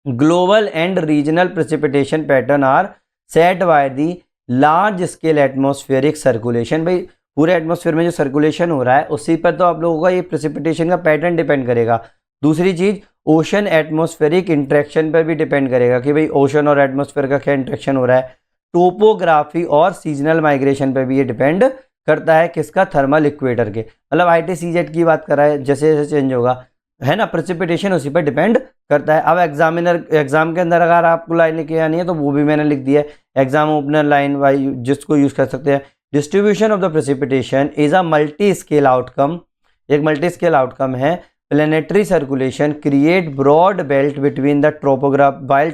Global and regional precipitation pattern are set by the large scale atmospheric circulation. भाई पूरे एटमॉस्फेयर में जो सर्कुलेशन हो रहा है उसी पर तो आप लोगों का ये प्रेसिपिटेशन का पैटर्न डिपेंड करेगा। दूसरी चीज, ओशन एटमॉस्फेरिक इंट्रैक्शन पर भी डिपेंड करेगा कि भाई ओशन और एटमॉस्फेयर का क्या इंट्रैक्शन हो रहा है। टोपोग्राफी और सीजनल माइग्रेशन पर भी ये डिपेंड करता है, किसका, थर्मल इक्वेटर के। मतलब ITCZ की बात कर रहा है, जैसे जैसे चेंज होगा, है ना, प्रेसिपिटेशन उसी पर डिपेंड करता है। अब एग्जाम के अंदर अगर आपको लाइन लिखी आनी है तो वो भी मैंने लिख दिया है, एग्जाम ओपनर लाइन वाई जिसको यूज कर सकते हैं। Distribution of the precipitation is a multi scale outcome, एक मल्टी स्केल आउटकम है। Planetary circulation create broad belt between the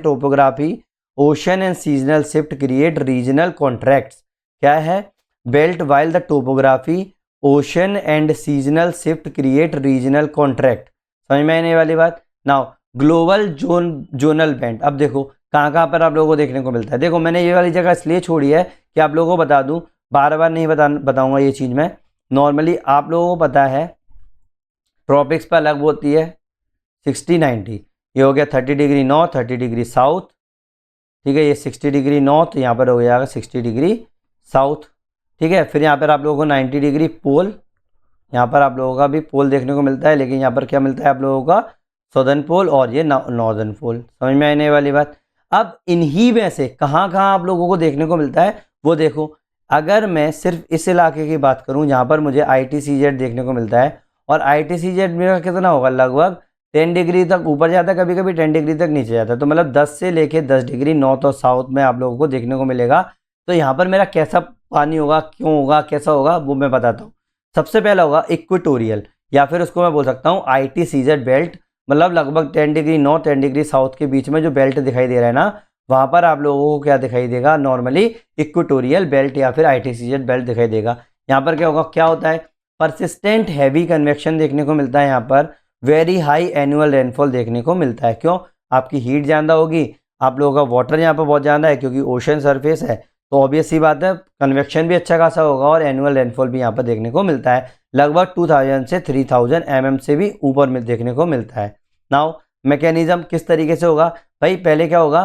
topography ocean and seasonal shift create regional contracts. क्या है, belt while the topography ocean and seasonal shift create regional contract. समझ में आने वाली बात। Now global zonal band, अब देखो कहाँ कहाँ पर आप लोगों को देखने को मिलता है। देखो मैंने ये वाली जगह इसलिए छोड़ी है कि आप लोगों को बता दूं, बार बार नहीं बताऊंगा ये चीज़ मैं। नॉर्मली आप लोगों को पता है ट्रॉपिक्स पर अलग होती है 60-90, ये हो गया 30 डिग्री नॉर्थ 30 डिग्री साउथ, ठीक है। ये 60 डिग्री नॉर्थ, यहाँ पर हो जाएगा 60 डिग्री साउथ, ठीक है। फिर यहाँ पर आप लोगों को 90 डिग्री पोल, यहाँ पर आप लोगों का भी पोल देखने को मिलता है, लेकिन यहाँ पर क्या मिलता है आप लोगों का, सदर्न पोल और ये नॉर्दर्न पोल। समझ में आने वाली बात। अब इन्हीं में से कहाँ कहाँ आप लोगों को देखने को मिलता है वो देखो। अगर मैं सिर्फ इस इलाके की बात करूँ जहाँ पर मुझे ITCZ देखने को मिलता है, और ITCZ मेरा कितना होगा, लगभग 10 डिग्री तक ऊपर जाता है, कभी कभी 10 डिग्री तक नीचे जाता है। तो मतलब 10 से लेके 10 डिग्री नॉर्थ और साउथ में आप लोगों को देखने को मिलेगा। तो यहाँ पर मेरा कैसा पानी होगा, क्यों होगा, कैसा होगा, वो मैं बताता हूँ। सबसे पहला होगा इक्वेटोरियल। या फिर उसको मैं बोल सकता हूँ ITCZ बेल्ट, मतलब लगभग 10 डिग्री नॉर्थ 10 डिग्री साउथ के बीच में जो बेल्ट दिखाई दे रहा है ना, वहाँ पर आप लोगों को क्या दिखाई देगा, नॉर्मली इक्वेटोरियल बेल्ट या फिर ITCZ बेल्ट दिखाई देगा। यहाँ पर क्या होगा, क्या होता है, परसिस्टेंट हैवी कन्वेक्शन देखने को मिलता है, यहाँ पर वेरी हाई एनुअल रेनफॉल देखने को मिलता है। क्यों, आपकी हीट ज़्यादा होगी, आप लोगों का वाटर यहाँ पर बहुत ज़्यादा है क्योंकि ओशन सरफेस है, तो ऑब्वियस सी बात है कन्वेक्शन भी अच्छा खासा होगा और एनुअल रेनफॉल भी यहाँ पर देखने को मिलता है, लगभग 2000 से 3000 mm से भी ऊपर में देखने को मिलता है। नाउ मैकेनिज्म किस तरीके से होगा भाई, पहले क्या होगा,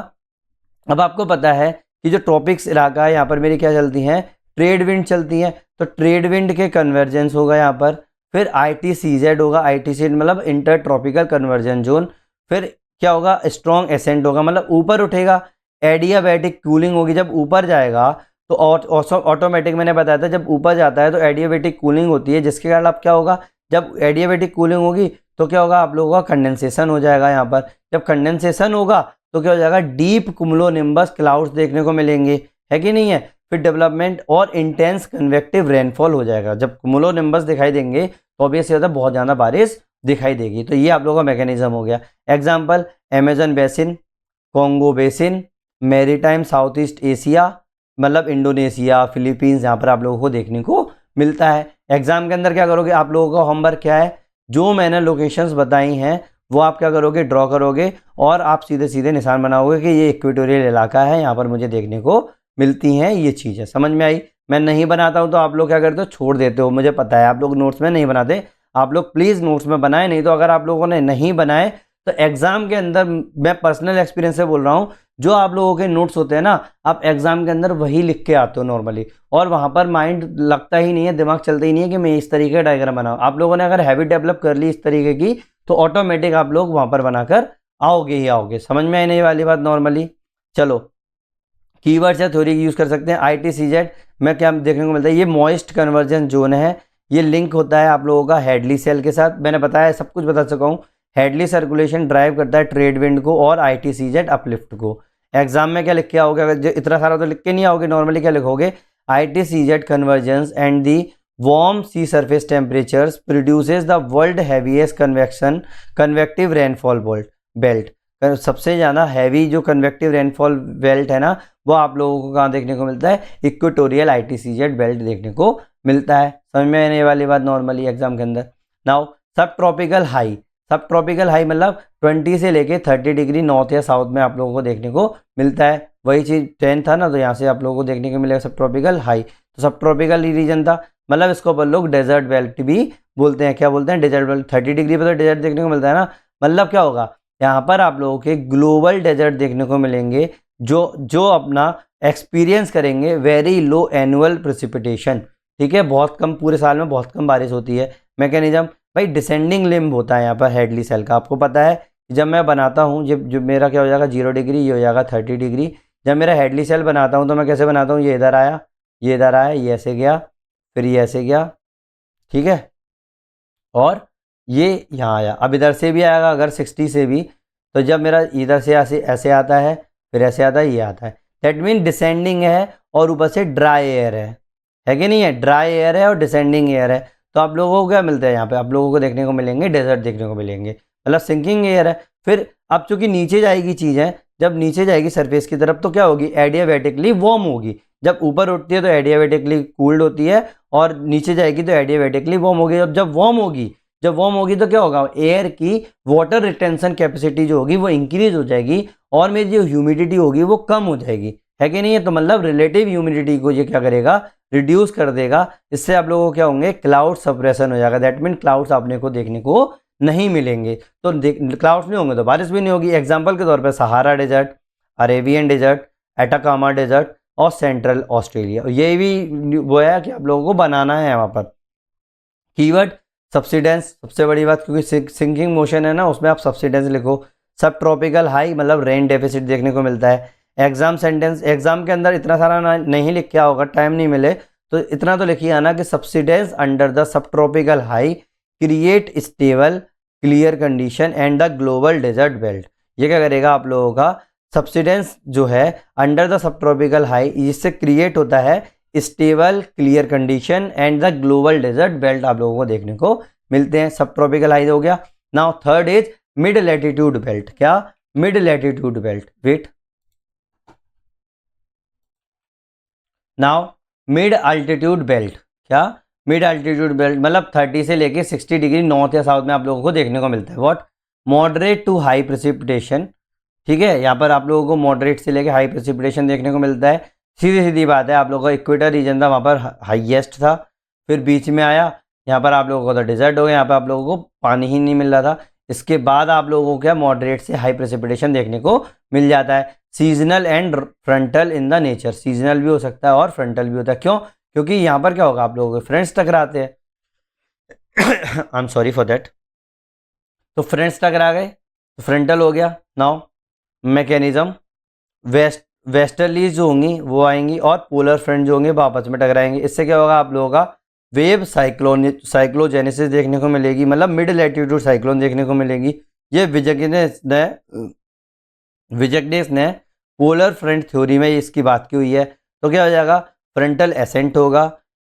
अब आपको पता है कि जो ट्रॉपिक्स इलाका है यहाँ पर मेरी क्या चलती हैं, ट्रेड विंड चलती हैं, तो ट्रेड विंड के कन्वर्जेंस होगा यहाँ पर, फिर ITCZ होगा, ITCZ मतलब इंटर ट्रॉपिकल कन्वर्जन जोन, फिर क्या होगा, स्ट्रॉन्ग एसेंट होगा मतलब ऊपर उठेगा, एडियाबैटिक कूलिंग होगी, जब ऊपर जाएगा तो ऑटोमेटिक मैंने बताया था जब ऊपर जाता है तो एडियाबैटिक कूलिंग होती है, जिसके कारण अब क्या होगा, जब एडियाबैटिक कूलिंग होगी तो क्या होगा, आप लोगों का कंडेंसेशन हो जाएगा यहाँ पर, जब कंडेंसेशन होगा तो क्या हो जाएगा, डीप कुमुलोनिम्बस क्लाउड्स देखने को मिलेंगे, है कि नहीं है, फिर डेवलपमेंट और इंटेंस कन्वेक्टिव रेनफॉल हो जाएगा। जब कुमुलोनिम्बस दिखाई देंगे तो ऑब्वियसली होता है बहुत ज़्यादा बारिश दिखाई देगी। तो ये आप लोगों का मैकेनिज्म हो गया। Example, Amazon basin, Congo basin, maritime south east Asia, मतलब इंडोनेशिया, फिलीपींस, यहाँ पर आप लोगों को देखने को मिलता है। एग्जाम के अंदर क्या करोगे, आप लोगों का होमवर्क क्या है, जो मैंने लोकेशंस बताई हैं वो आप क्या करोगे, ड्रॉ करोगे और आप सीधे सीधे निशान बनाओगे कि ये इक्वेटोरियल इलाका है, यहाँ पर मुझे देखने को मिलती हैं ये चीज़ें। समझ में आई? मैं नहीं बनाता हूँ तो आप लोग क्या करते हो, छोड़ देते हो, मुझे पता है आप लोग नोट्स में नहीं बनाते, आप लोग प्लीज़ नोट्स में बनाए, नहीं तो अगर आप लोगों ने नहीं बनाए तो एग्जाम के अंदर, मैं पर्सनल एक्सपीरियंस से बोल रहा हूँ, जो आप लोगों के नोट्स होते हैं ना, आप एग्जाम के अंदर वही लिख के आते हो नॉर्मली, और वहाँ पर माइंड लगता ही नहीं है, दिमाग चलता ही नहीं है कि मैं इस तरीके का डायग्राम बनाऊँ। आप लोगों ने अगर हैबिट डेवलप कर ली इस तरीके की तो ऑटोमेटिक आप लोग वहाँ पर बनाकर आओगे ही आओगे। समझ में आई नहीं वाली बात नॉर्मली? चलो, कीवर्ड्स या थ्योरी यूज़ कर सकते हैं। ITCZ में क्या देखने को मिलता है, ये मॉइस्ट कन्वर्जन जोन है, ये लिंक होता है आप लोगों का हेडली सेल के साथ, मैंने बताया सब कुछ बता चुका हूँ। हेडली सर्कुलेशन ड्राइव करता है ट्रेड विंड को और ITCZ अपलिफ्ट को। एग्जाम में क्या लिख के आओगे, अगर इतना सारा तो लिख के नहीं आओगे, नॉर्मली क्या लिखोगे, ITCZ convergence and the warm sea surface temperatures produces the world heaviest convective rainfall belt. सबसे ज़्यादा हैवी जो कन्वेक्टिव रेनफॉल बेल्ट है ना, वो आप लोगों को कहाँ देखने को मिलता है, इक्वेटोरियल ITCZ बेल्ट देखने को मिलता है। समझ में आने वाली बात नॉर्मली एग्जाम के अंदर। नाउ सब ट्रॉपिकल हाई, सब ट्रॉपिकल हाई मतलब 20 से लेके 30 डिग्री नॉर्थ या साउथ में आप लोगों को देखने को मिलता है। वही चीज़ 10 था ना, तो यहाँ से आप लोगों को देखने को मिलेगा सब ट्रॉपिकल हाई। तो सब ट्रॉपिकल ही रीजन था, मतलब इसको अपन लोग डेजर्ट बेल्ट भी बोलते हैं। क्या बोलते हैं, डेजर्ट बेल्ट। 30 डिग्री पर तो डेजर्ट देखने को मिलता है ना, मतलब क्या होगा, यहाँ पर आप लोगों के ग्लोबल डेजर्ट देखने को मिलेंगे, जो अपना एक्सपीरियंस करेंगे वेरी लो एनुअल प्रेसिपिटेशन। ठीक है, बहुत कम, पूरे साल में बहुत कम बारिश होती है। मैकेनिज्म भाई डिसेंडिंग लिम्ब होता है यहाँ पर हेडली सेल का। आपको पता है जब मैं बनाता हूँ, जब मेरा क्या हो जाएगा 0 डिग्री, ये हो जाएगा 30 डिग्री। जब मेरा हेडली सेल बनाता हूँ तो मैं कैसे बनाता हूँ, ये इधर आया, ये इधर आया, ये ऐसे गया, फिर ये ऐसे गया, ठीक है, और ये यहाँ आया। अब इधर से भी आएगा अगर 60 से भी, तो जब मेरा इधर से ऐसे ऐसे आता है, फिर ऐसे आता है, ये आता है, दैट मीन डिसेंडिंग है और ऊपर से ड्राई एयर है कि नहीं है, ड्राई एयर है और डिसेंडिंग एयर है। तो आप लोगों को क्या मिलता है यहाँ पे, आप लोगों को देखने को मिलेंगे डेजर्ट देखने को मिलेंगे, मतलब सिंकिंग एयर है। फिर अब चूंकि नीचे जाएगी चीज़ है, जब नीचे जाएगी सरफेस की तरफ तो क्या होगी, एडियाबैटिकली वार्म होगी। जब ऊपर उठती है तो एडियाबैटिकली कूल्ड होती है, और नीचे जाएगी तो एडियाबैटिकली वार्म होगी। जब वार्म होगी तो क्या होगा, एयर की वाटर रिटेंशन कैपेसिटी जो होगी वो इंक्रीज हो जाएगी, और मेरी जो ह्यूमिडिटी होगी वो कम हो जाएगी, है कि नहीं है। तो मतलब रिलेटिव ह्यूमिडिटी को ये क्या करेगा, रिड्यूस कर देगा। इससे आप लोगों को क्या होंगे, क्लाउड सप्रेशन हो जाएगा। दैट मीन क्लाउड्स आपने को देखने को नहीं मिलेंगे। तो क्लाउड्स नहीं होंगे तो बारिश भी नहीं होगी। एग्जाम्पल के तौर पर Sahara desert, Arabian desert, Atacama desert और सेंट्रल ऑस्ट्रेलिया, ये भी वो है कि आप लोगों को बनाना है वहाँ पर। कीवर्ड सब्सिडेंस, सबसे बड़ी बात, क्योंकि सिंकिंग मोशन है ना, उसमें आप सब्सिडेंस लिखो। सब ट्रॉपिकल हाई मतलब रेन डेफिसिट देखने को मिलता है। एग्जाम सेंटेंस, एग्जाम के अंदर इतना सारा नहीं लिख के होगा, टाइम नहीं मिले तो इतना तो लिखिए आना कि subsidence under the subtropical high create stable clear condition and the global desert belt. ये क्या करेगा आप लोगों का, सब्सिडेंस जो है under the subtropical high, इससे क्रिएट होता है stable clear condition and the global desert belt आप लोगों को देखने को मिलते हैं। सब ट्रॉपिकल हाई हो गया। Now third is mid latitude belt. क्या? Mid latitude belt. Wait, now mid altitude belt. क्या? मिड अल्टीट्यूड बेल्ट मतलब 30 से लेके 60 डिग्री नॉर्थ या साउथ में आप लोगों को देखने को मिलता है। What? Moderate to high precipitation. ठीक है, यहाँ पर आप लोगों को मॉडरेट से लेके हाई प्रेसिपिटेशन देखने को मिलता है। सीधी सीधी बात है, आप लोगों का इक्वेटर रीजन था, वहाँ पर हाईएस्ट था, फिर बीच में आया, यहाँ पर आप लोगों को तो डिजर्ट हो गया, यहाँ पर आप लोगों को पानी ही नहीं मिल रहा था। इसके बाद आप लोगों को क्या मॉडरेट से हाई प्रेसिपिटेशन देखने को मिल जाता है। Seasonal and frontal in the nature. Seasonal भी हो सकता है और फ्रंटल भी होता है। क्यों? क्योंकि यहाँ पर क्या होगा, आप लोगों के फ्रेंड्स टकराते हैं। आई एम सॉरी फॉर दैट। तो फ्रेंड्स टकरा गए तो फ्रंटल हो गया। नाउ मैकेनिज्म, वेस्टर्लीज जो होंगी वो आएंगी और पोलर फ्रंट जो होंगे वो आपस में टकराएंगे। इससे क्या होगा, आप लोगों का वेव साइक्लोजेनेसिस देखने को मिलेगी, मतलब मिड लैटिट्यूड साइक्लोन देखने को मिलेगी। ये विजगनेस ने पोलर फ्रंट थ्योरी में इसकी बात की हुई है। तो क्या हो जाएगा, फ्रंटल एसेंट होगा,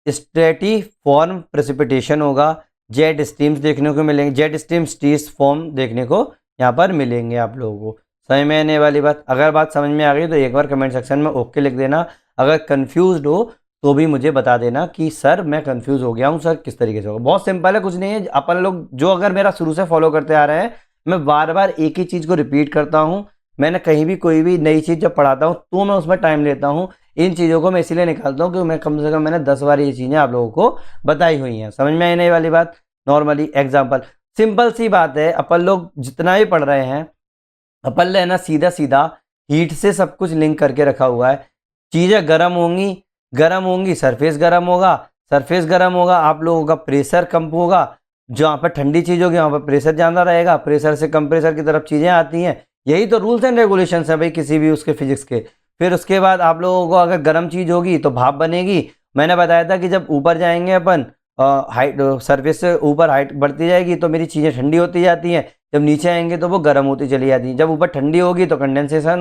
स्ट्रेटी फॉर्म प्रेसिपिटेशन होगा, जेट स्ट्रीम्स देखने को मिलेंगे, जेट स्ट्रीम स्टीस फॉर्म देखने को यहाँ पर मिलेंगे आप लोगों को। समझ में आने वाली बात? अगर बात समझ में आ गई तो एक बार कमेंट सेक्शन में ओके लिख देना। अगर कंफ्यूज्ड हो तो भी मुझे बता देना कि सर मैं कंफ्यूज हो गया हूँ, सर किस तरीके से होगा। बहुत सिंपल है, कुछ नहीं है। अपन लोग जो अगर मेरा शुरू से फॉलो करते आ रहे हैं, मैं बार बार एक ही चीज़ को रिपीट करता हूँ। मैंने कहीं भी कोई भी नई चीज़ जब पढ़ाता हूँ तो मैं उसमें टाइम लेता हूँ। इन चीज़ों को मैं इसीलिए निकालता हूँ कि मैं कम से कम मैंने 10 बार ये चीज़ें आप लोगों को बताई हुई हैं। समझ में आने वाली बात? नॉर्मली एग्जाम्पल, सिंपल सी बात है, अपन लोग जितना भी पढ़ रहे हैं अपन ने ना सीधा सीधा हीट से सब कुछ लिंक करके रखा हुआ है। चीज़ें गर्म होंगी सरफेस गर्म होगा, सरफेस गर्म होगा आप लोगों का प्रेशर कम होगा। जहाँ पर ठंडी चीज़ होगी वहाँ पर प्रेशर ज़्यादा रहेगा, प्रेशर से कम प्रेशर की तरफ चीज़ें आती हैं। यही तो रूल्स एंड रेगुलेशंस है भाई किसी भी उसके फिजिक्स के। फिर उसके बाद आप लोगों को अगर गर्म चीज़ होगी तो भाप बनेगी। मैंने बताया था कि जब ऊपर जाएंगे अपन हाइट, सरफेस से ऊपर हाइट बढ़ती जाएगी तो मेरी चीज़ें ठंडी होती जाती हैं, जब नीचे आएंगे तो वो गर्म होती चली जाती है। जब ऊपर ठंडी होगी तो कंडेंसेशन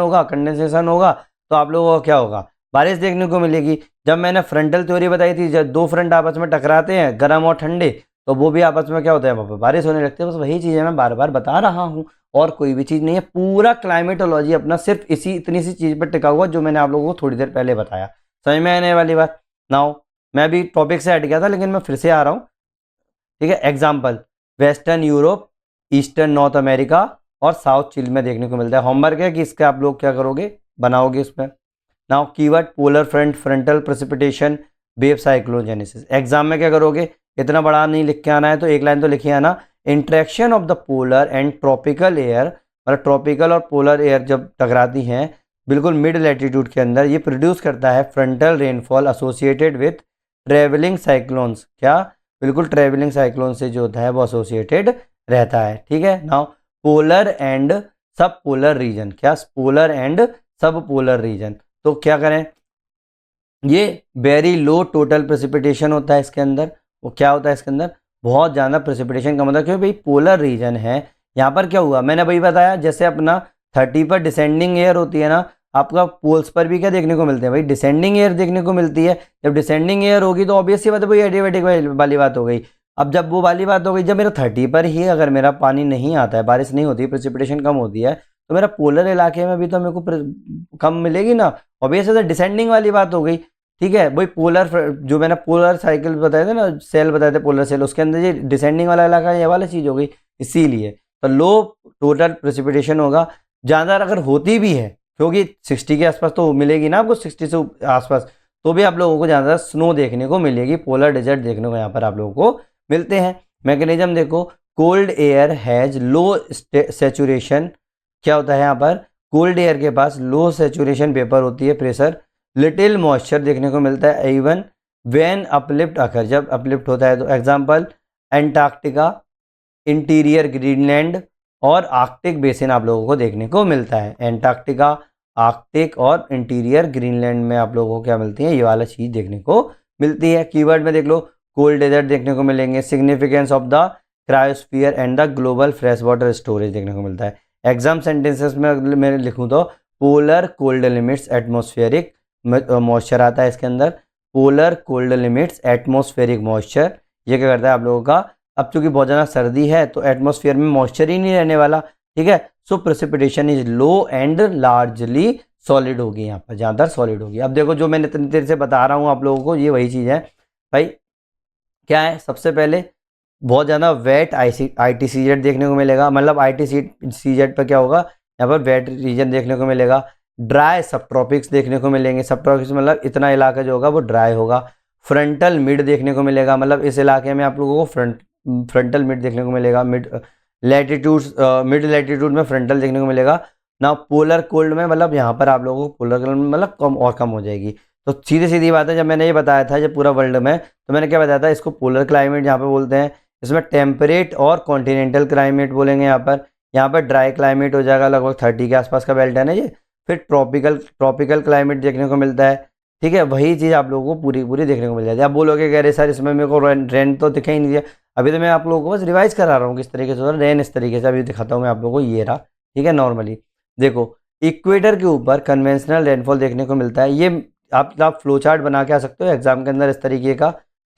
होगा तो आप लोगों को क्या होगा, बारिश देखने को मिलेगी। जब मैंने फ्रंटल थ्योरी बताई थी, जब दो फ्रंट आपस में टकराते हैं गर्म और ठंडे, तो वो भी आपस में क्या होता है, वहाँ पर बारिश होने लगती है। बस वही चीज़ है, मैं बार बार बता रहा हूँ और कोई भी चीज़ नहीं है। पूरा क्लाइमेटोलॉजी अपना सिर्फ इतनी सी चीज़ पर टिका हुआ जो मैंने आप लोगों को थोड़ी देर पहले बताया। समझ में आने वाली बात? नाउ मैं भी टॉपिक से हट गया था लेकिन मैं फिर से आ रहा हूँ। ठीक है, example, western Europe, eastern north America और साउथ चिली में देखने को मिलता है। होमवर्क है कि इसका आप लोग क्या करोगे, बनाओगे इसमें। Now keyword, polar front, frontal precipitation, wave cyclogenesis. Exam में क्या करोगे, इतना बड़ा नहीं लिख के आना है तो एक लाइन तो लिखिए आना। Interaction of the polar and tropical air, मतलब ट्रॉपिकल और पोलर एयर जब टकराती हैं बिल्कुल मिड लैटिट्यूड के अंदर, ये प्रोड्यूस करता है frontal rainfall associated with travelling cyclones. क्या? बिल्कुल ट्रेवलिंग साइक्लोन से जो होता है वो एसोसिएटेड रहता है। ठीक है, नाउ पोलर एंड सब पोलर रीजन। क्या? पोलर एंड सब पोलर रीजन। तो क्या करें, ये वेरी लो टोटल प्रेसिपिटेशन होता है इसके अंदर। वो क्या होता है इसके अंदर, बहुत ज़्यादा प्रेसिपिटेशन का मतलब, क्योंकि भाई पोलर रीजन है। यहाँ पर क्या हुआ, मैंने वही बताया, जैसे अपना 30 पर डिसेंडिंग एयर होती है ना, आपका पोल्स पर भी क्या देखने को मिलते हैं भाई, डिसेंडिंग एयर देखने को मिलती है। जब डिसेंडिंग एयर होगी तो ऑब्वियसली बात है भाई एडियाबैटिक वाली बात हो गई। अब जब वो वाली बात हो गई, जब मेरा 30 पर ही अगर मेरा पानी नहीं आता है, बारिश नहीं होती, प्रेसिपिटेशन कम होती है, तो मेरा पोलर इलाके में भी तो मेरे को कम मिलेगी ना। ऑब्वियसली डिसेंडिंग वाली बात हो गई। ठीक है, वही पोलर, जो मैंने पोलर साइकिल बताए थे ना, सेल बताए थे पोलर सेल, उसके अंदर ये डिसेंडिंग वाला इलाका ये वाला चीज़ हो गई। इसीलिए तो लो टोटल प्रेसिपिटेशन होगा। ज़्यादा अगर होती भी है, क्योंकि 60 के आसपास तो मिलेगी ना आपको, 60 से आसपास, तो भी आप लोगों को ज़्यादा स्नो देखने को मिलेगी, पोलर डेजर्ट देखने को यहाँ पर आप लोगों को मिलते हैं। मैकेनिज्म देखो, cold air has low saturation. क्या होता है यहाँ पर, कोल्ड एयर के पास लो सेचुरेशन पेपर होती है, प्रेशर, लिटिल मॉइस्चर देखने को मिलता है इवन व्हेन अपलिफ्ट अकर, जब अपलिफ्ट होता है तो। एग्जांपल, एंटार्क्टिका, इंटीरियर ग्रीनलैंड और आर्कटिक बेसिन आप लोगों को देखने को मिलता है। एंटार्क्टिका, आर्कटिक और इंटीरियर ग्रीनलैंड में आप लोगों को क्या मिलती है, ये वाला चीज़ देखने को मिलती है। कीवर्ड में देख लो, कोल्ड डेजर्ट देखने को मिलेंगे, significance of the cryosphere and the global fresh water storage देखने को मिलता है। एग्जाम सेंटेंसेस में मैं लिखूँ तो polar cold limits atmospheric moisture आता है इसके अंदर। Polar cold limits atmospheric moisture, ये क्या करता है आप लोगों का अब चूंकि बहुत ज़्यादा सर्दी है तो एटमॉस्फेयर में मॉइस्चर ही नहीं रहने वाला, ठीक है। So precipitation is low and largely solid होगी, यहाँ पर ज़्यादातर सॉलिड होगी। अब देखो जो मैंने इतनी देर से बता रहा हूँ आप लोगों को, ये वही चीज़ है भाई। क्या है, सबसे पहले बहुत ज़्यादा वेट ITCZ देखने को मिलेगा, मतलब ITCZ पर क्या होगा, यहाँ पर वेट रीजन देखने को मिलेगा। ड्राई सब ट्रॉपिक्स देखने को मिलेंगे, सब ट्रॉपिक्स मतलब इतना इलाका जो होगा वो ड्राई होगा। फ्रंटल मिड देखने को मिलेगा, मतलब इस इलाके में आप लोगों को फ्रंटल मिड देखने को मिलेगा। मिड लैटिट्यूड में फ्रंटल देखने को मिलेगा ना। पोलर कोल्ड में मतलब यहाँ पर आप लोगों को पोलर कोल्ड में मतलब कम और कम हो जाएगी। तो सीधी सीधी बात है, जब मैंने ये बताया था जब पूरा वर्ल्ड में, तो मैंने क्या बताया था, इसको पोलर क्लाइमेट यहाँ पे बोलते हैं। इसमें टेम्परेट और कॉन्टिनेंटल क्लाइमेट बोलेंगे यहाँ पर ड्राई क्लाइमेट हो जाएगा, लगभग 30 के आसपास का बेल्ट है ना ये। फिर ट्रॉपिकल क्लाइमेट देखने को मिलता है, ठीक है। वही चीज़ आप लोगों को पूरी पूरी देखने को मिल जाती है। आप बोलोगे कह रहे सर इसमें मेरे को रेन तो दिखा ही नहीं दिया। अभी तो मैं आप लोगों को बस रिवाइज करा रहा हूँ किस तरीके से रेन, इस तरीके से अभी दिखाता हूँ मैं आप लोगों को, ये रहा, ठीक है। नॉर्मली देखो इक्वेटर के ऊपर कन्वेंशनल रेनफॉल देखने को मिलता है। ये आप फ्लो चार्ट बना के आ सकते हो एग्जाम के अंदर इस तरीके का,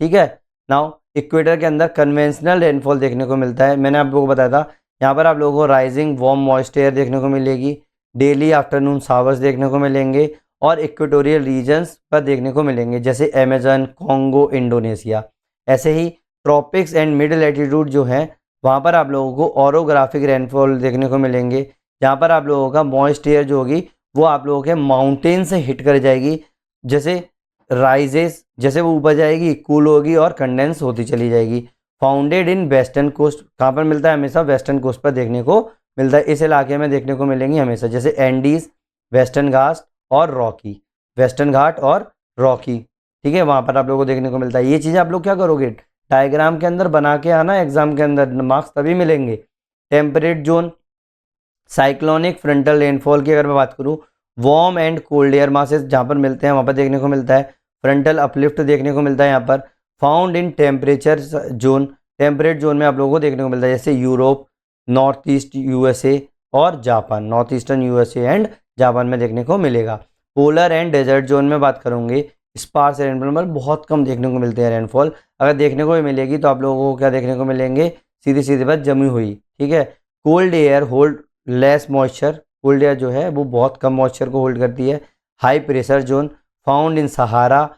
ठीक है। नाउ इक्वेटर के अंदर कन्वेंशनल रेनफॉल देखने को मिलता है। मैंने आप लोगों को बताया था यहाँ पर आप लोगों को राइजिंग वार्म मॉइस्ट एयर देखने को मिलेगी, डेली आफ्टरनून शावर्स देखने को मिलेंगे, और इक्वेटोरियल रीजन्स पर देखने को मिलेंगे जैसे अमेजन, कॉन्गो, इंडोनेशिया। ऐसे ही ट्रॉपिक्स एंड मिड लैटिट्यूड जो है वहाँ पर आप लोगों को ऑरोग्राफिक रेनफॉल देखने को मिलेंगे, जहाँ पर आप लोगों का मॉइस्ट एयर जो होगी वो आप लोगों के माउंटेन से हिट कर जाएगी, जैसे राइजेस, जैसे वो ऊपर जाएगी कूल होगी और कंडेंस होती चली जाएगी। फाउंडेड इन वेस्टर्न कोस्ट, कहाँ पर मिलता है, हमेशा वेस्टर्न कोस्ट पर देखने को मिलता है। इस इलाके में देखने को मिलेंगी हमेशा, जैसे एंडीज, वेस्टर्न घाट और रॉकी, वेस्टर्न घाट और रॉकी, ठीक है। वहाँ पर आप लोगों को देखने को मिलता है। ये चीज़ आप लोग क्या करोगे, डायग्राम के अंदर बना के आना एग्जाम के अंदर, मार्क्स तभी मिलेंगे। Temperate zone, cyclonic frontal rainfall की अगर मैं बात करूँ, warm and cold air masses जहाँ पर मिलते हैं वहाँ पर देखने को मिलता है। फ्रंटल अपलिफ्ट देखने को मिलता है यहाँ पर। Found in temperature zone, temperate zone में आप लोगों को देखने को मिलता है जैसे यूरोप, नॉर्थ ईस्ट USA और Japan, north eastern USA and Japan में देखने को मिलेगा। पोलर एंड डेजर्ट जोन में बात करूँगी, स्पार्स रेनफॉल मतलब बहुत कम देखने को मिलते हैं रेनफॉल, अगर देखने को भी मिलेगी तो आप लोगों को क्या देखने को मिलेंगे, सीधी सीधी बात जमी हुई, ठीक है। Cold air hold less moisture, cold air जो है वो बहुत कम मॉइस्चर को होल्ड करती है। High pressure zone found in Sahara,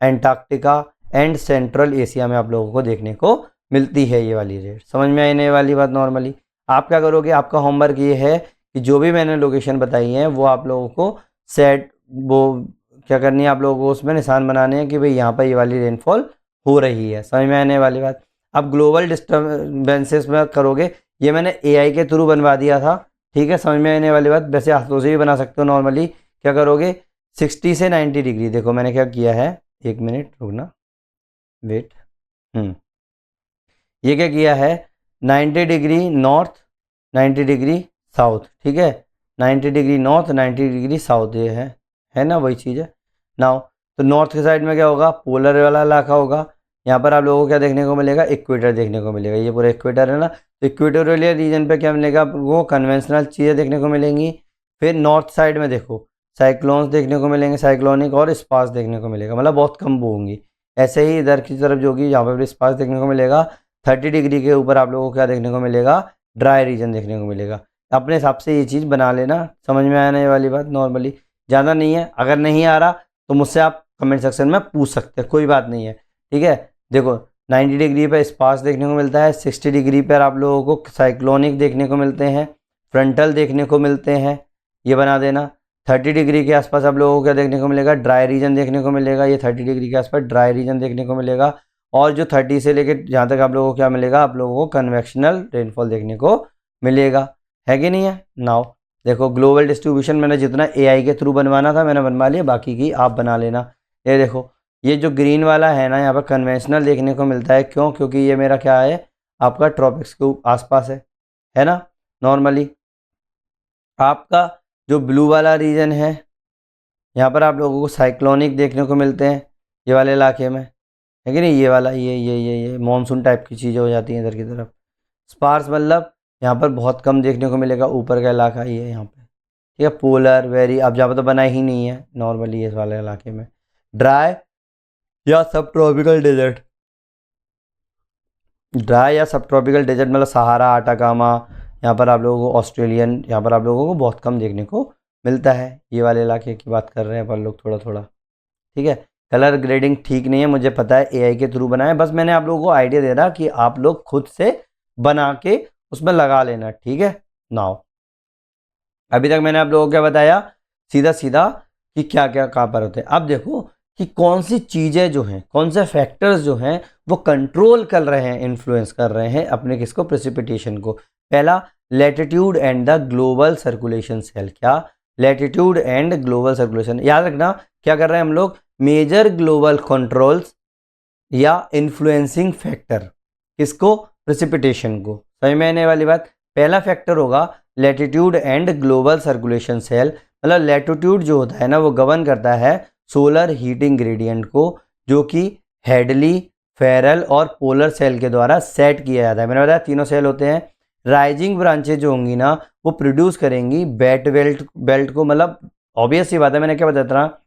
Antarctica and central Asia में आप लोगों को देखने को मिलती है ये वाली रेट। समझ में आई नहीं वाली बात। नॉर्मली आप क्या करोगे, आपका होमवर्क ये है कि जो भी मैंने लोकेशन बताई है वो आप लोगों को सेट, वो क्या करनी है आप लोगों को उसमें निशान बनाने हैं कि भाई यहाँ पर ये वाली रेनफॉल हो रही है। समझ में आने वाली बात। अब ग्लोबल डिस्टर्बेंसेस में करोगे, ये मैंने AI के थ्रू बनवा दिया था, ठीक है। समझ में आने वाली बात। वैसे हाथों से भी बना सकते हो। नॉर्मली क्या करोगे, 60 से 90 डिग्री, देखो मैंने क्या किया है, एक मिनट रुकना, वेट, ये क्या किया है, 90 डिग्री नॉर्थ, 90 डिग्री साउथ, ठीक है। 90 डिग्री नॉर्थ, 90 डिग्री साउथ, ये है ना, वही चीज़ है। नाउ तो नॉर्थ के साइड में क्या होगा, पोलर वाला इलाका होगा। यहाँ पर आप लोगों को क्या देखने को मिलेगा, इक्वेटर देखने को मिलेगा, ये पूरा इक्वेटर है ना। तो इक्वेटोरियल रीजन पे क्या मिलेगा, वो कन्वेंशनल चीज़ें देखने को मिलेंगी। फिर नॉर्थ साइड में देखो साइक्लोन्स देखने को मिलेंगे, साइक्लोनिक और स्पार्स देखने को मिलेगा, मतलब बहुत कम वो होंगी। ऐसे ही इधर की तरफ जो होगी यहाँ पर भी स्पार्स देखने को मिलेगा। 30 डिग्री के ऊपर आप लोगों को क्या देखने को मिलेगा, ड्राई रीजन देखने को मिलेगा। अपने हिसाब से ये चीज़ बना लेना। समझ में आया ना ये वाली बात। नॉर्मली ज़्यादा नहीं है, अगर नहीं आ रहा तो मुझसे आप कमेंट सेक्शन में पूछ सकते हैं, कोई बात नहीं है, ठीक है। देखो 90 डिग्री पर स्पार्स देखने को मिलता है, 60 डिग्री पर आप लोगों को साइक्लोनिक देखने को मिलते हैं, फ्रंटल देखने को मिलते हैं, ये बना देना। 30 डिग्री के आसपास आप लोगों को क्या देखने को मिलेगा, ड्राई रीजन देखने को मिलेगा, ये 30 डिग्री के आसपास ड्राई रीजन देखने को मिलेगा। और जो 30 से लेकर जहाँ तक आप लोगों को क्या मिलेगा, आप लोगों को कन्वेक्शनल रेनफॉल देखने को मिलेगा, है कि नहीं है। नाउ देखो ग्लोबल डिस्ट्रीब्यूशन मैंने जितना AI के थ्रू बनवाना था मैंने बनवा लिया, बाकी की आप बना लेना। ये देखो ये जो ग्रीन वाला है ना, यहाँ पर कन्वेंशनल देखने को मिलता है, क्यों, क्योंकि ये मेरा क्या है, आपका ट्रॉपिक्स के आसपास है ना। नॉर्मली आपका जो ब्लू वाला रीजन है, यहाँ पर आप लोगों को साइक्लोनिक देखने को मिलते हैं ये वाले इलाके में, है कि नहीं। ये वाला ये मानसून टाइप की चीज़ें हो जाती हैं इधर की तरफ। स्पार्स मतलब यहाँ पर बहुत कम देखने को मिलेगा, ऊपर का इलाका ही है यहाँ पे, ठीक है। पोलर वेरी अब जहाँ पर तो बना ही नहीं है नॉर्मली इस वाले इलाके में। ड्राई या सब ट्रॉपिकल डेजर्ट, ड्राई या सब ट्रॉपिकल डेजर्ट मतलब सहारा, आटाकामा, यहाँ पर आप लोगों को ऑस्ट्रेलियन, यहाँ पर आप लोगों को बहुत कम देखने को मिलता है। ये वाले इलाके की बात कर रहे हैं अपन लोग थोड़ा थोड़ा, ठीक है। कलर ग्रेडिंग ठीक नहीं है, मुझे पता है एआई के थ्रू बनाया, बस मैंने आप लोगों को आइडिया दे रहा कि आप लोग खुद से बना के उसमें लगा लेना, ठीक है। नाउ अभी तक मैंने आप लोगों को क्या बताया, सीधा सीधा कि क्या क्या कहाँ पर होते हैं। अब देखो कि कौन सी चीज़ें जो हैं, कौन से फैक्टर्स जो हैं वो कंट्रोल कर रहे हैं, इन्फ्लुएंस कर रहे हैं अपने किसको, प्रेसिपिटेशन को। पहला, latitude and the global circulation cell. क्या, लैटिट्यूड एंड ग्लोबल सर्कुलेशन, याद रखना क्या कर रहे हैं हम लोग, मेजर ग्लोबल कंट्रोल्स या इन्फ्लुएंसिंग फैक्टर, किसको, प्रेसिपिटेशन को। समझ में आने वाली बात। पहला फैक्टर होगा latitude and global circulation cell, मतलब लैटिट्यूड जो होता है ना वो गवर्न करता है सोलर हीटिंग ग्रेडियंट को, जो कि हेडली, फेरल और पोलर सेल के द्वारा सेट किया जाता है। मैंने बताया तीनों सेल होते हैं। राइजिंग ब्रांचेज जो होंगी ना वो प्रोड्यूस करेंगी बेट बेल्ट को, मतलब ऑब्वियस सी बात है, मैंने क्या बताया था,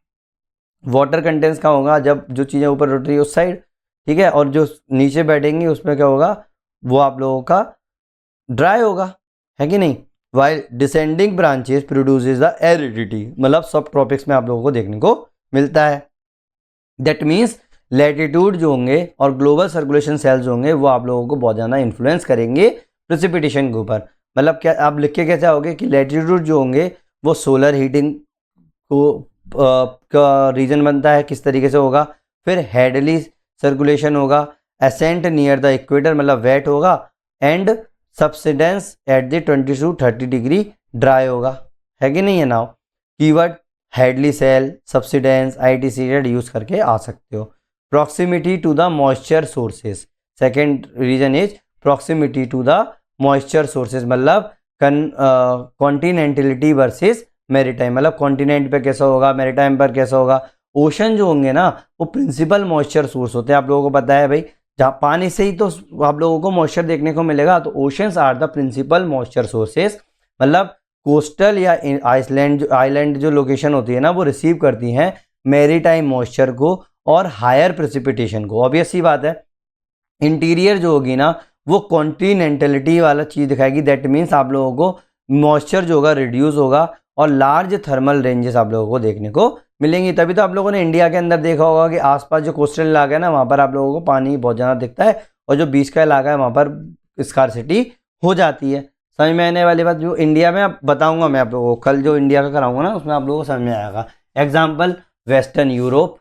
वाटर कंटेंट्स कहाँ होगा, जब जो चीज़ें ऊपर उठ रही है उस साइड, ठीक है, और जो नीचे बैठेंगी उसमें क्या होगा, वो आप लोगों का ड्राई होगा, है कि नहीं। While descending branches produces the aridity, मतलब सब ट्रॉपिक्स में आप लोगों को देखने को मिलता है। दैट मीन्स लैटिट्यूड जो होंगे और ग्लोबल सर्कुलेशन सेल्स होंगे वो आप लोगों को बहुत ज़्यादा इन्फ्लुएंस करेंगे प्रेसिपिटेशन के ऊपर। मतलब क्या आप लिख के कैसे आओगे कि लैटिट्यूड जो होंगे वो सोलर हीटिंग को का रीजन बनता है, किस तरीके से होगा। फिर हेडली सर्कुलेशन होगा, असेंट नियर द इक्वेटर मतलब वेट होगा, and subsidence at the 20 to 30 degree dry होगा, है कि नहीं है। Now keyword Hadley cell, subsidence, ITC use करके आ सकते हो। Proximity to the moisture sources, second reason is proximity to the moisture sources, मतलब कॉन्टिनेंटलिटी वर्सेस मेरीटाइम, मतलब कॉन्टिनेंट पे कैसा होगा, मेरीटाइम पर कैसा होगा। ओशन जो होंगे ना वो प्रिंसिपल मॉइस्चर सोर्स होते हैं, आप लोगों को पता है भाई, जहाँ पानी से ही तो आप लोगों को मॉइस्चर देखने को मिलेगा, तो oceans are the principal moisture sources. मतलब कोस्टल या आइलैंड जो लोकेशन होती है ना वो रिसीव करती हैं मेरीटाइम मॉइस्चर को और हायर प्रेसिपिटेशन को, ऑब्वियस सी बात है। इंटीरियर जो होगी ना वो कॉन्टिनेंटलिटी वाला चीज़ दिखाएगी, दैट मीन्स आप लोगों को मॉइस्चर जो होगा रिड्यूस होगा और लार्ज थर्मल रेंजेस आप लोगों को देखने को मिलेंगी। तभी तो आप लोगों ने इंडिया के अंदर देखा होगा कि आसपास जो कोस्टल इलाका है ना वहाँ पर आप लोगों को पानी बहुत ज़्यादा दिखता है, और जो बीच का इलाका है वहाँ पर स्कार्सिटी हो जाती है। समझ में आने वाली बात, जो इंडिया में आप बताऊंगा मैं आप लोगों को, कल जो इंडिया का कराऊंगा ना उसमें आप लोगों को समझ में आएगा। एग्जाम्पल वेस्टर्न यूरोप,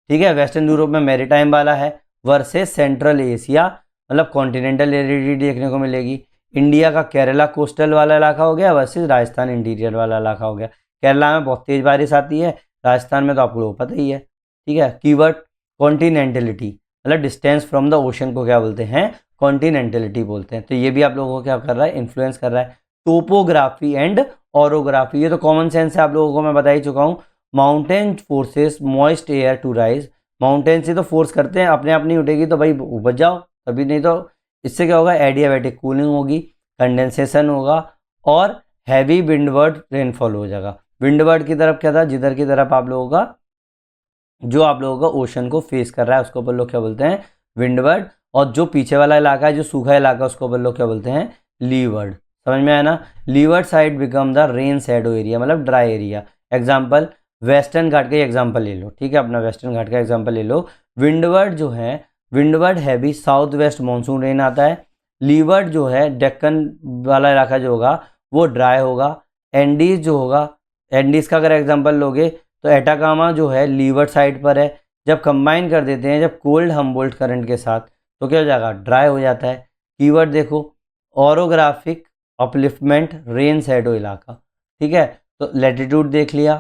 ठीक है, वेस्टर्न यूरोप में मेरीटाइम वाला है वर्सेस सेंट्रल एशिया, मतलब कॉन्टिनेंटल एरिडिटी देखने को मिलेगी। इंडिया का केरला कोस्टल वाला इलाका हो गया वर्सेस राजस्थान इंटीरियर वाला इलाका हो गया। केरला में बहुत तेज बारिश आती है, राजस्थान में तो आप लोगों को पता ही है, ठीक है। कीवर्ड कॉन्टिनेंटलिटी, मतलब डिस्टेंस फ्रॉम द ओशन को क्या बोलते हैं, कॉन्टिनेंटलिटी बोलते हैं। तो ये भी आप लोगों को क्या कर रहा है, इन्फ्लुएंस कर रहा है। टोपोग्राफी एंड ऑरोग्राफी, ये तो कॉमन सेंस है, आप लोगों को मैं बता ही चुका हूँ। Mountain forces moist air to rise, mountain से तो फोर्स करते हैं, अपने आप नहीं उठेगी तो भाई उपज जाओ, तभी नहीं तो इससे क्या होगा, एडियाबैटिक कूलिंग होगी, कंडेंसेशन होगा और हैवी विंडवर्ड रेनफॉल हो जाएगा। विंडवर्ड की तरफ क्या था, जिधर की तरफ आप लोगों का जो आप लोगों का ओशन को फेस कर रहा है उसको अपन लोग क्या बोलते हैं, विंडवर्ड, और जो पीछे वाला इलाका है जो सूखा इलाका है उसको अपन लोग क्या बोलते हैं, लीवर्ड। समझ में आया ना। Levered side become the rain shadow area, मतलब ड्राई एरिया। एग्जाम्पल वेस्टर्न घाट का एग्जाम्पल ले लो, ठीक है, अपना वेस्टर्न घाट का एग्जाम्पल ले लो। विंडवर्ड जो है, windward heavy south west monsoon rain आता है। लीवर्ड जो है डेक्कन वाला इलाका जो होगा वो ड्राई होगा। एंडीज जो होगा, एंडीज का अगर एग्जाम्पल लोगे तो एटाकामा जो है लीवर्ड साइड पर है। जब कंबाइन कर देते हैं जब कोल्ड हमबोल्ट करंट के साथ तो क्या हो जाएगा, ड्राई हो जाता है। कीवर्ड देखो, ऑरोग्राफिक, अपलिफ्टमेंट, रेन शैडो इलाका, ठीक है। तो लैटिट्यूड देख लिया,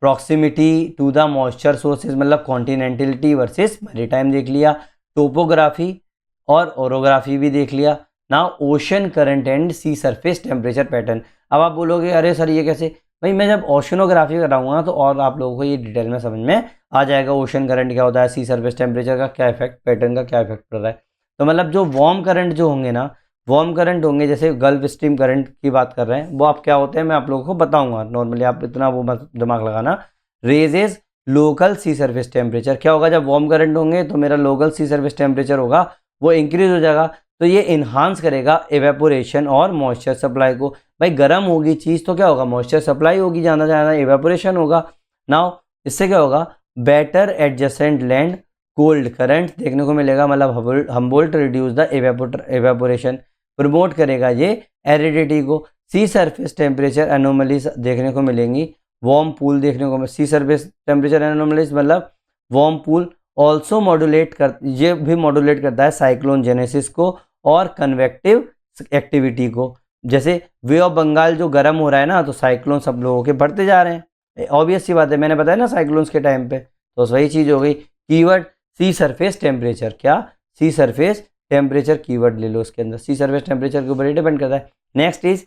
proximity to the moisture sources मतलब कॉन्टिनेंटलिटी वर्सेस मैरीटाइम देख लिया, टोपोग्राफी और ओरोग्राफी भी देख लिया। Now ocean current and sea surface temperature pattern. अब आप बोलोगे अरे सर ये कैसे, भाई मैं जब ओशनोग्राफी कराऊंगा ना तो और आप लोगों को ये डिटेल में समझ में आ जाएगा, ओशन करंट क्या होता है, सी सरफेस टेम्परेचर का क्या इफेक्ट, पैटर्न का क्या इफेक्ट पड़ रहा है। तो मतलब जो वार्म करंट जो होंगे ना, वार्म करंट होंगे जैसे गल्फ स्ट्रीम करंट की बात कर रहे हैं, वो आप क्या होते हैं मैं आप लोगों को बताऊंगा। नॉर्मली आप इतना वो मत दिमाग लगाना। रेजेस लोकल सी सरफेस टेम्परेचर, क्या होगा जब वार्म करंट होंगे तो मेरा लोकल सी सरफेस टेम्परेचर होगा वो इंक्रीज हो जाएगा, तो ये इन्हांस करेगा एवेपोरेशन और मॉइस्चर सप्लाई को। भाई गर्म होगी चीज़ तो क्या होगा, मॉइस्चर सप्लाई होगी, ज़्यादा ज़्यादा एवेपोरेशन होगा। नाउ इससे क्या होगा, better adjacent land cold current देखने को मिलेगा, मतलब Humboldt reduce the evaporation, promote करेगा ये एरिडिटी को। सी सरफेस टेम्परेचर एनोमलीज देखने को मिलेंगी, वार्म पूल देखने को, सी सरफेस टेम्परेचर एनोमलीज मतलब वार्म पूल ऑल्सो मॉड्यूलेट कर, ये भी मॉड्यूलेट करता है साइक्लोन जेनेसिस को और कन्वेक्टिव एक्टिविटी को। जैसे वे ऑफ बंगाल जो गर्म हो रहा है ना, तो साइक्लोन सब लोगों के बढ़ते जा रहे हैं, ऑब्वियस सी बात है, मैंने बताया ना साइक्लोन्स के टाइम पे, तो वही चीज़ हो गई। कीवर्ड सी सरफेस टेम्परेचर, क्या सी सरफेस टेम्परेचर कीवर्ड ले लो उसके अंदर, सी सरफेस टेम्परेचर के ऊपर ही डिपेंड करता है। नेक्स्ट इज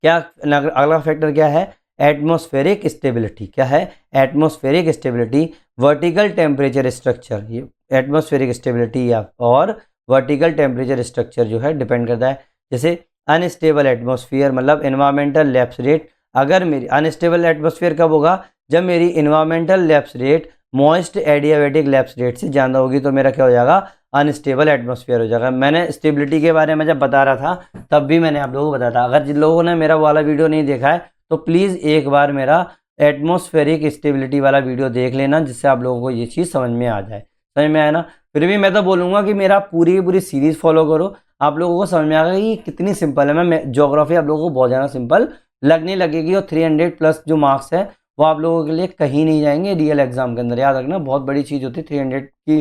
क्या, अगला फैक्टर क्या है, एटमॉस्फेरिक स्टेबिलिटी। क्या है, atmospheric stability, vertical temperature structure, ये एटमॉस्फेरिक स्टेबिलिटी या और वर्टिकल टेम्परेचर स्ट्रक्चर जो है डिपेंड करता है। जैसे अनस्टेबल एटमॉस्फेयर मतलब इन्वायरमेंटल लैप्स रेट, अगर मेरी अनस्टेबल एटमॉस्फेयर कब होगा, जब मेरी environmental lapse rate moist adiabatic lapse rate से ज़्यादा होगी, तो मेरा क्या हो जाएगा, अनस्टेबल एटमॉस्फेयर हो जाएगा। मैंने स्टेबिलिटी के बारे में जब बता रहा था तब भी मैंने आप लोगों को बताया था, अगर जिन लोगों ने मेरा वाला वीडियो नहीं देखा है तो प्लीज़ एक बार मेरा एटमॉस्फेरिक स्टेबिलिटी वाला वीडियो देख लेना, जिससे आप लोगों को ये चीज़ समझ में आ जाए। समझ में आया ना, फिर भी मैं तो बोलूँगा कि मेरा पूरी की पूरी सीरीज़ फॉलो करो, आप लोगों को समझ में आएगा कि कितनी सिंपल है। मैं ज्योग्राफी आप लोगों को बहुत ज़्यादा सिंपल लगने लगेगी, और 300 प्लस जो मार्क्स है वो आप लोगों के लिए कहीं नहीं जाएंगे रियल एग्जाम के अंदर, याद रखना, बहुत बड़ी चीज़ होती है 300 की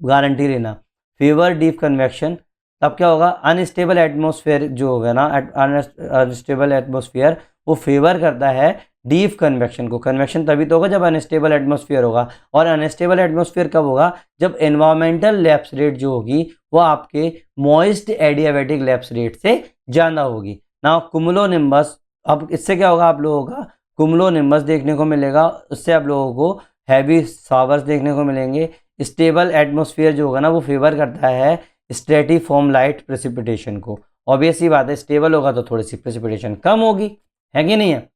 गारंटी लेना। फेवर डीप कन्वेक्शन, तब क्या होगा, अनस्टेबल एटमॉस्फेयर जो होगा ना, अनस्टेबल एटमॉस्फेयर वो फेवर करता है डीप कन्वेक्शन को। कन्वेक्शन तभी तो होगा जब अनस्टेबल एटमॉस्फेयर होगा, और अनस्टेबल एटमॉस्फेयर कब होगा, जब एनवायरमेंटल लैप्स रेट जो होगी वो आपके मॉइस्ट एडियाबेटिक लैप्स रेट से ज़्यादा होगी ना। कुमुलोनिम्बस, अब इससे क्या होगा, आप लोगों का कुमुलोनिम्बस देखने को मिलेगा, उससे आप लोगों को हैवी शावर्स देखने को मिलेंगे। स्टेबल एटमॉस्फेयर जो होगा ना वो फेवर करता है स्ट्रेटिफॉर्म लाइट प्रेसिपिटेशन को। ऑब्वियस ही बात है, स्टेबल होगा तो थोड़ी सी प्रेसिपिटेशन कम होगी, है कि नहीं है।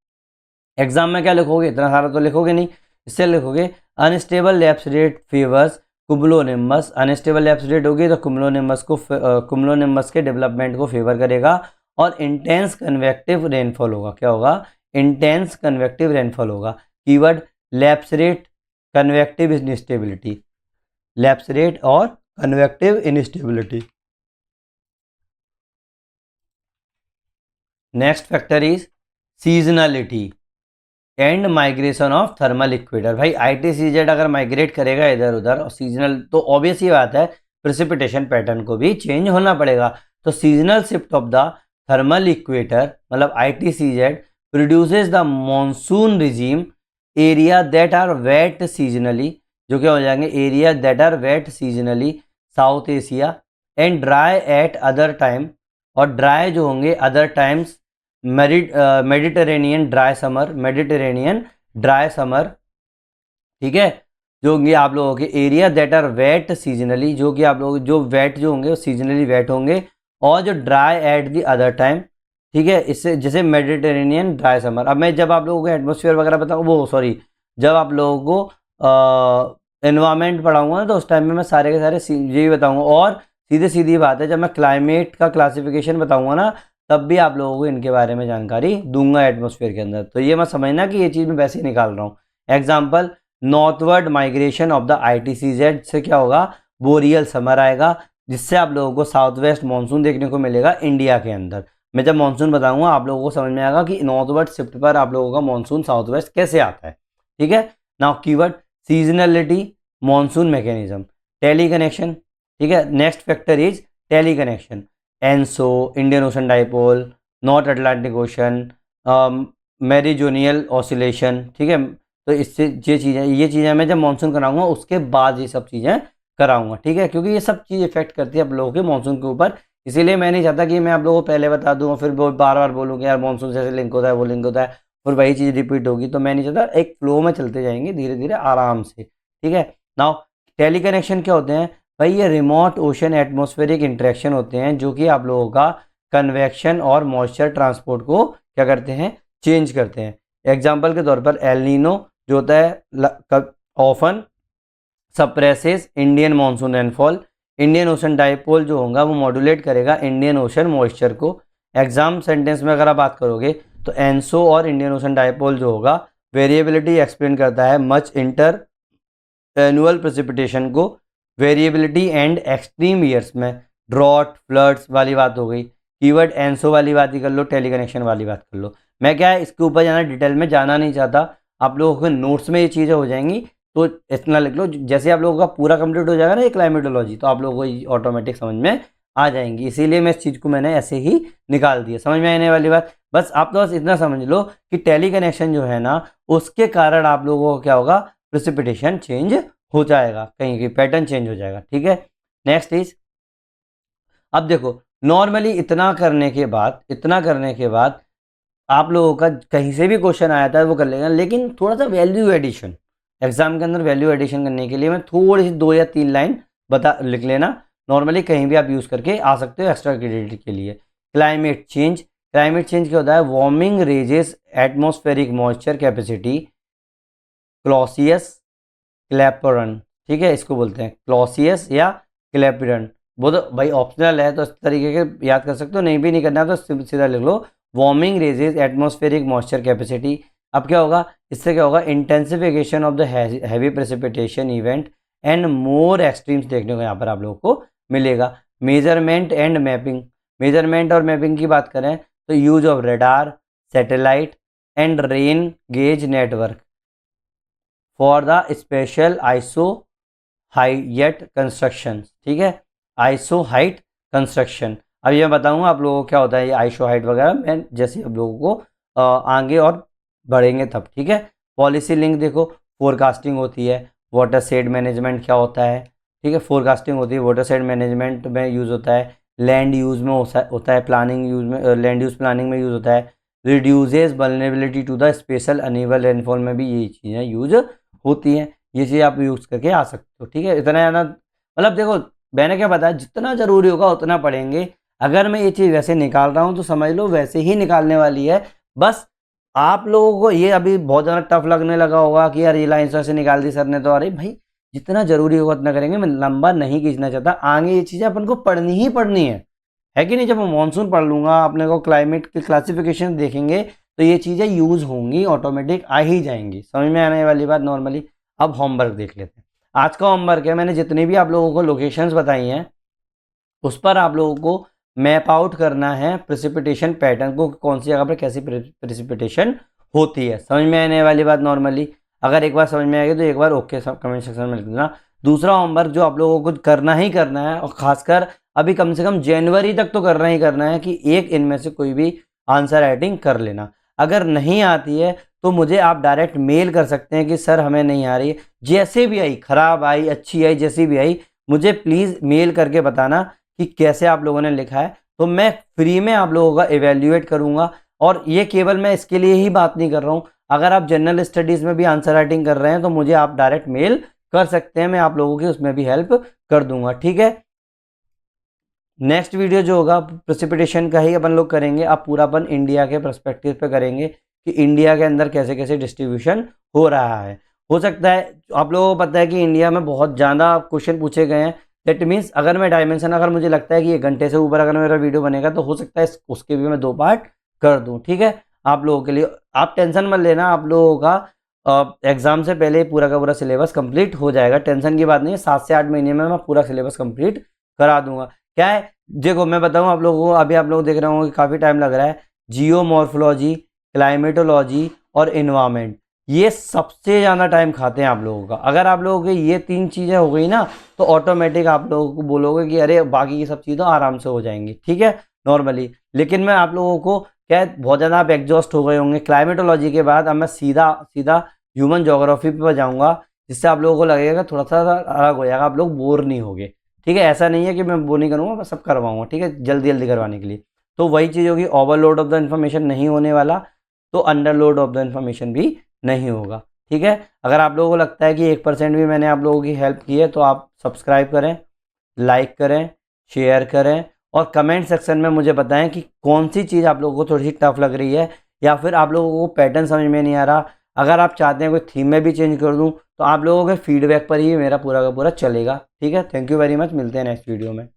एग्जाम में क्या लिखोगे, इतना सारा तो लिखोगे नहीं, इससे लिखोगे unstable lapse rate favours cumulonimbus. Unstable lapse rate होगी तो कुमुलोनिम्बस के डेवलपमेंट को फेवर करेगा, और इंटेंस कन्वेक्टिव रेनफॉल होगा। क्या होगा, इंटेंस कन्वेक्टिव रेनफॉल होगा। Keyword lapse rate, convective instability, lapse rate और convective instability. Next factor is seasonality and migration of thermal equator. भाई ITCZ अगर माइग्रेट करेगा इधर उधर और सीजनल, तो ऑब्वियस ही बात है प्रेसिपिटेशन पैटर्न को भी चेंज होना पड़ेगा। तो seasonal shift of the thermal equator मतलब ITCZ produces the monsoon regime area that are wet seasonally, जो क्या हो जाएंगे, area that are wet seasonally South Asia, and dry at other time, और ड्राई जो होंगे other times Mediterranean dry summer, Mediterranean dry summer. ठीक है, जो होंगे आप लोगों के area that are wet seasonally, जो कि आप लोग जो वेट जो होंगे वो सीजनली वेट होंगे, और जो dry at the other time. ठीक है, इससे जैसे मेडिटेरेनियन ड्राई समर। अब मैं जब आप लोगों को एटमॉस्फेयर वगैरह बताऊँ, वो सॉरी, जब आप लोगों को एनवायरमेंट पढ़ाऊंगा तो उस टाइम में मैं सारे के सारे ये भी बताऊंगा, और सीधे सीधी बात है जब मैं क्लाइमेट का क्लासिफिकेशन बताऊंगा ना तब भी आप लोगों को इनके बारे में जानकारी दूंगा एटमॉस्फेयर के अंदर। तो ये मैं समझना कि ये चीज़ मैं वैसे ही निकाल रहा हूँ। Example, northward migration of the ITCZ से क्या होगा, बोरियल समर आएगा, जिससे आप लोगों को साउथ वेस्ट मानसून देखने को मिलेगा इंडिया के अंदर। मैं जब मानसून बताऊंगा आप लोगों को समझ में आएगा कि नॉर्थवर्ड शिफ्ट पर आप लोगों का मानसून साउथ वेस्ट कैसे आता है। ठीक है, now keyword seasonality, monsoon mechanism, tele connection. ठीक है, next factor is tele connection, ENSO, Indian Ocean dipole, North Atlantic Ocean, meridional oscillation. ठीक है, तो इससे ये चीज़ें मैं जब मानसून कराऊंगा उसके बाद ये सब चीज़ें कराऊंगा। ठीक है, क्योंकि ये सब चीज़ इफेक्ट करती है आप लोगों के मानसून के ऊपर, इसीलिए मैं नहीं चाहता कि मैं आप लोगों को पहले बता दूँ और फिर बार बार बोलूँ कि यार मानसून से लिंक होता है, वो लिंक होता है, और वही चीज़ रिपीट होगी। तो मैं नहीं चाहता, एक फ्लो में चलते जाएंगे धीरे धीरे आराम से। ठीक है, नाउ टेली कनेक्शन क्या होते हैं भाई, ये रिमोट ओशन एटमॉस्फेरिक इंटरेक्शन होते हैं जो कि आप लोगों का कन्वेक्शन और मॉइस्चर ट्रांसपोर्ट को क्या करते हैं, चेंज करते हैं। एग्जाम्पल के तौर पर एल नीनो जो होता है often suppresses Indian monsoon rainfall. Indian Ocean dipole जो होगा वो मॉड्यूलेट करेगा इंडियन ओशन मॉइस्चर को। एग्जाम सेंटेंस में अगर आप बात करोगे तो एनसो और इंडियन ओशन डाइपोल जो होगा वेरिएबिलिटी एक्सप्लेन करता है मच इंटर एनुअल प्रेसिपिटेशन को। वेरिएबिलिटी एंड एक्सट्रीम ईयर्स में ड्रॉट फ्लड्स वाली बात हो गई। कीवर्ड एनसो वाली बात ही कर लो, टेलीकनेक्शन वाली बात कर लो। मैं क्या है इसके ऊपर जाना डिटेल में जाना नहीं चाहता, आप लोगों के नोट्स में ये चीज़ें हो जाएंगी तो इतना लिख लो। जैसे आप लोगों का पूरा कंप्लीट हो जाएगा ना ये क्लाइमेटोलॉजी तो आप लोगों को ये ऑटोमेटिक समझ में आ जाएंगी, इसीलिए मैं इस चीज़ को मैंने ऐसे ही निकाल दिया। समझ में आने वाली बात, बस आप तो बस इतना समझ लो कि टेली कनेक्शन जो है ना उसके कारण आप लोगों को क्या होगा, प्रेसिपिटेशन चेंज हो जाएगा, कहीं की पैटर्न चेंज हो जाएगा। ठीक है, नेक्स्ट इज, अब देखो नॉर्मली इतना करने के बाद आप लोगों का कहीं से भी क्वेश्चन आया था वो कर लेगा, लेकिन थोड़ा सा वैल्यू एडिशन एग्जाम के अंदर वैल्यू एडिशन करने के लिए मैं थोड़ी सी 2 या 3 लाइन बता लिख लेना। नॉर्मली कहीं भी आप यूज़ करके आ सकते हो एक्स्ट्रा क्रेडिट के लिए। क्लाइमेट चेंज क्या होता है, warming raises atmospheric moisture capacity Clausius Clapeyron. ठीक है, इसको बोलते हैं क्लॉसियस या क्लैपरन। वो तो भाई ऑप्शनल है तो इस तरीके के याद कर सकते हो, नहीं भी नहीं करना तो सीधा लिख लो warming raises atmospheric moisture capacity. अब क्या होगा, इससे क्या होगा, intensification of the heavy precipitation event and more extremes देखने को यहाँ पर आप लोगों को मिलेगा। मेजरमेंट एंड मैपिंग, मेजरमेंट और मैपिंग की बात करें तो use of radar, satellite and rain gauge network for the spatial iso height construction. ठीक है, आइसो हाइट कंस्ट्रक्शन। अब ये मैं बताऊंगा आप लोगों को क्या होता है ये आइसो हाइट वगैरह, मैं जैसे आप लोगों को आगे और बढ़ेंगे तब। ठीक है, पॉलिसी लिंक देखो, फोरकास्टिंग होती है, वाटर शेड मैनेजमेंट क्या होता है। ठीक है, फोरकास्टिंग होती है, वाटर शेड मैनेजमेंट में यूज़ होता है, लैंड यूज़ में होता है, प्लानिंग यूज़ में, लैंड यूज़ प्लानिंग में यूज़ होता है। Reduces vulnerability to the special uneven rainfall में भी ये चीज़ें यूज होती हैं, ये चीज़ आप यूज़ करके आ सकते हो। ठीक है, इतना ज़्यादा मतलब देखो मैंने क्या बताया, जितना ज़रूरी होगा उतना पढ़ेंगे। अगर मैं ये चीज़ वैसे निकाल रहा हूँ तो समझ लो वैसे ही निकालने वाली है। बस आप लोगों को ये अभी बहुत ज़्यादा टफ लगने लगा होगा कि यार ये लाइन से निकाल दी सर ने, तो अरे भाई जितना ज़रूरी होगा उतना करेंगे। मैं लंबा नहीं खींचना चाहता, आगे ये चीज़ें अपन को पढ़नी ही पढ़नी है कि नहीं। जब मैं मानसून पढ़ लूँगा, अपने को क्लाइमेट की क्लासिफिकेशन देखेंगे तो ये चीज़ें यूज़ होंगी, ऑटोमेटिक आ ही जाएंगी। समझ में आने वाली बात नॉर्मली। अब होमवर्क देख लेते हैं। आज का होमवर्क है, मैंने जितनी भी आप लोगों को लोकेशंस बताई हैं उस पर आप लोगों को मैप आउट करना है प्रेसिपिटेशन पैटर्न को, कौन सी जगह पर कैसी प्रेसिपिटेशन होती है। समझ में आने वाली बात नॉर्मली। अगर एक बार समझ में आएगी तो एक बार ओके कमेंट सेक्शन में लिख देना। दूसरा होमवर्क जो आप लोगों को करना ही करना है, और खासकर अभी कम से कम जनवरी तक तो करना ही करना है, कि एक इनमें से कोई भी आंसर राइटिंग कर लेना। अगर नहीं आती है तो मुझे आप डायरेक्ट मेल कर सकते हैं कि सर हमें नहीं आ रही है, जैसे भी आई, खराब आई अच्छी आई जैसी भी आई, मुझे प्लीज़ मेल करके बताना कि कैसे आप लोगों ने लिखा है, तो मैं फ्री में आप लोगों का एवेल्यूएट करूंगा। और ये केवल मैं इसके लिए ही बात नहीं कर रहा हूँ, अगर आप जनरल स्टडीज़ में भी आंसर राइटिंग कर रहे हैं तो मुझे आप डायरेक्ट मेल कर सकते हैं, मैं आप लोगों की उसमें भी हेल्प कर दूंगा। ठीक है, नेक्स्ट वीडियो जो होगा प्रेसिपिटेशन का ही अपन लोग करेंगे। अब पूरा अपन इंडिया के पर्सपेक्टिव पे करेंगे कि इंडिया के अंदर कैसे कैसे डिस्ट्रीब्यूशन हो रहा है। हो सकता है आप लोगों को पता है कि इंडिया में बहुत ज़्यादा क्वेश्चन पूछे गए हैं, दैट मीन्स अगर मैं डायमेंशन, अगर मुझे लगता है कि 1 घंटे से ऊपर अगर मेरा वीडियो बनेगा तो हो सकता है उसके भी मैं 2 पार्ट कर दूं। ठीक है, आप लोगों के लिए आप टेंशन मत लेना, आप लोगों का एग्जाम से पहले पूरा का पूरा सिलेबस कंप्लीट हो जाएगा, टेंशन की बात नहीं है। 7 से 8 महीने में मैं पूरा सिलेबस कंप्लीट करा दूंगा। क्या है देखो मैं बताऊं आप लोगों को, अभी आप लोग देख रहे होंगे कि काफ़ी टाइम लग रहा है, जियोमॉर्फोलॉजी, क्लाइमेटोलॉजी और इन्वायरमेंट, ये सबसे ज़्यादा टाइम खाते हैं आप लोगों का। अगर आप लोगों की ये 3 चीज़ें हो गई ना तो ऑटोमेटिक आप लोगों को बोलोगे कि अरे बाकी की सब चीज़ें आराम से हो जाएंगी। ठीक है, नॉर्मली। लेकिन मैं आप लोगों को क्या बहुत ज़्यादा आप एग्जॉस्ट हो गए होंगे क्लाइमेटोलॉजी के बाद, अब मैं सीधा सीधा ह्यूमन जोग्राफी पर जाऊँगा, जिससे आप लोगों को लगेगा थोड़ा सा अलग हो जाएगा, आप लोग बोर नहीं होगे। ठीक है, ऐसा नहीं है कि मैं वो नहीं करूँगा, मैं सब करवाऊँगा। ठीक है, जल्दी जल्दी करवाने के लिए। तो वही चीज़ होगी, ओवरलोड ऑफ द इन्फॉर्मेशन नहीं होने वाला, तो अंडरलोड ऑफ द इन्फॉर्मेशन भी नहीं होगा। ठीक है, अगर आप लोगों को लगता है कि 1% भी मैंने आप लोगों की हेल्प की है तो आप सब्सक्राइब करें, लाइक करें, शेयर करें और कमेंट सेक्शन में मुझे बताएं कि कौन सी चीज़ आप लोगों को थोड़ी सी टफ लग रही है, या फिर आप लोगों को पैटर्न समझ में नहीं आ रहा, अगर आप चाहते हैं कोई थीम में भी चेंज कर दूँ तो आप लोगों के फीडबैक पर ही मेरा पूरा का पूरा चलेगा। ठीक है, थैंक यू वेरी मच, मिलते हैं नेक्स्ट वीडियो में।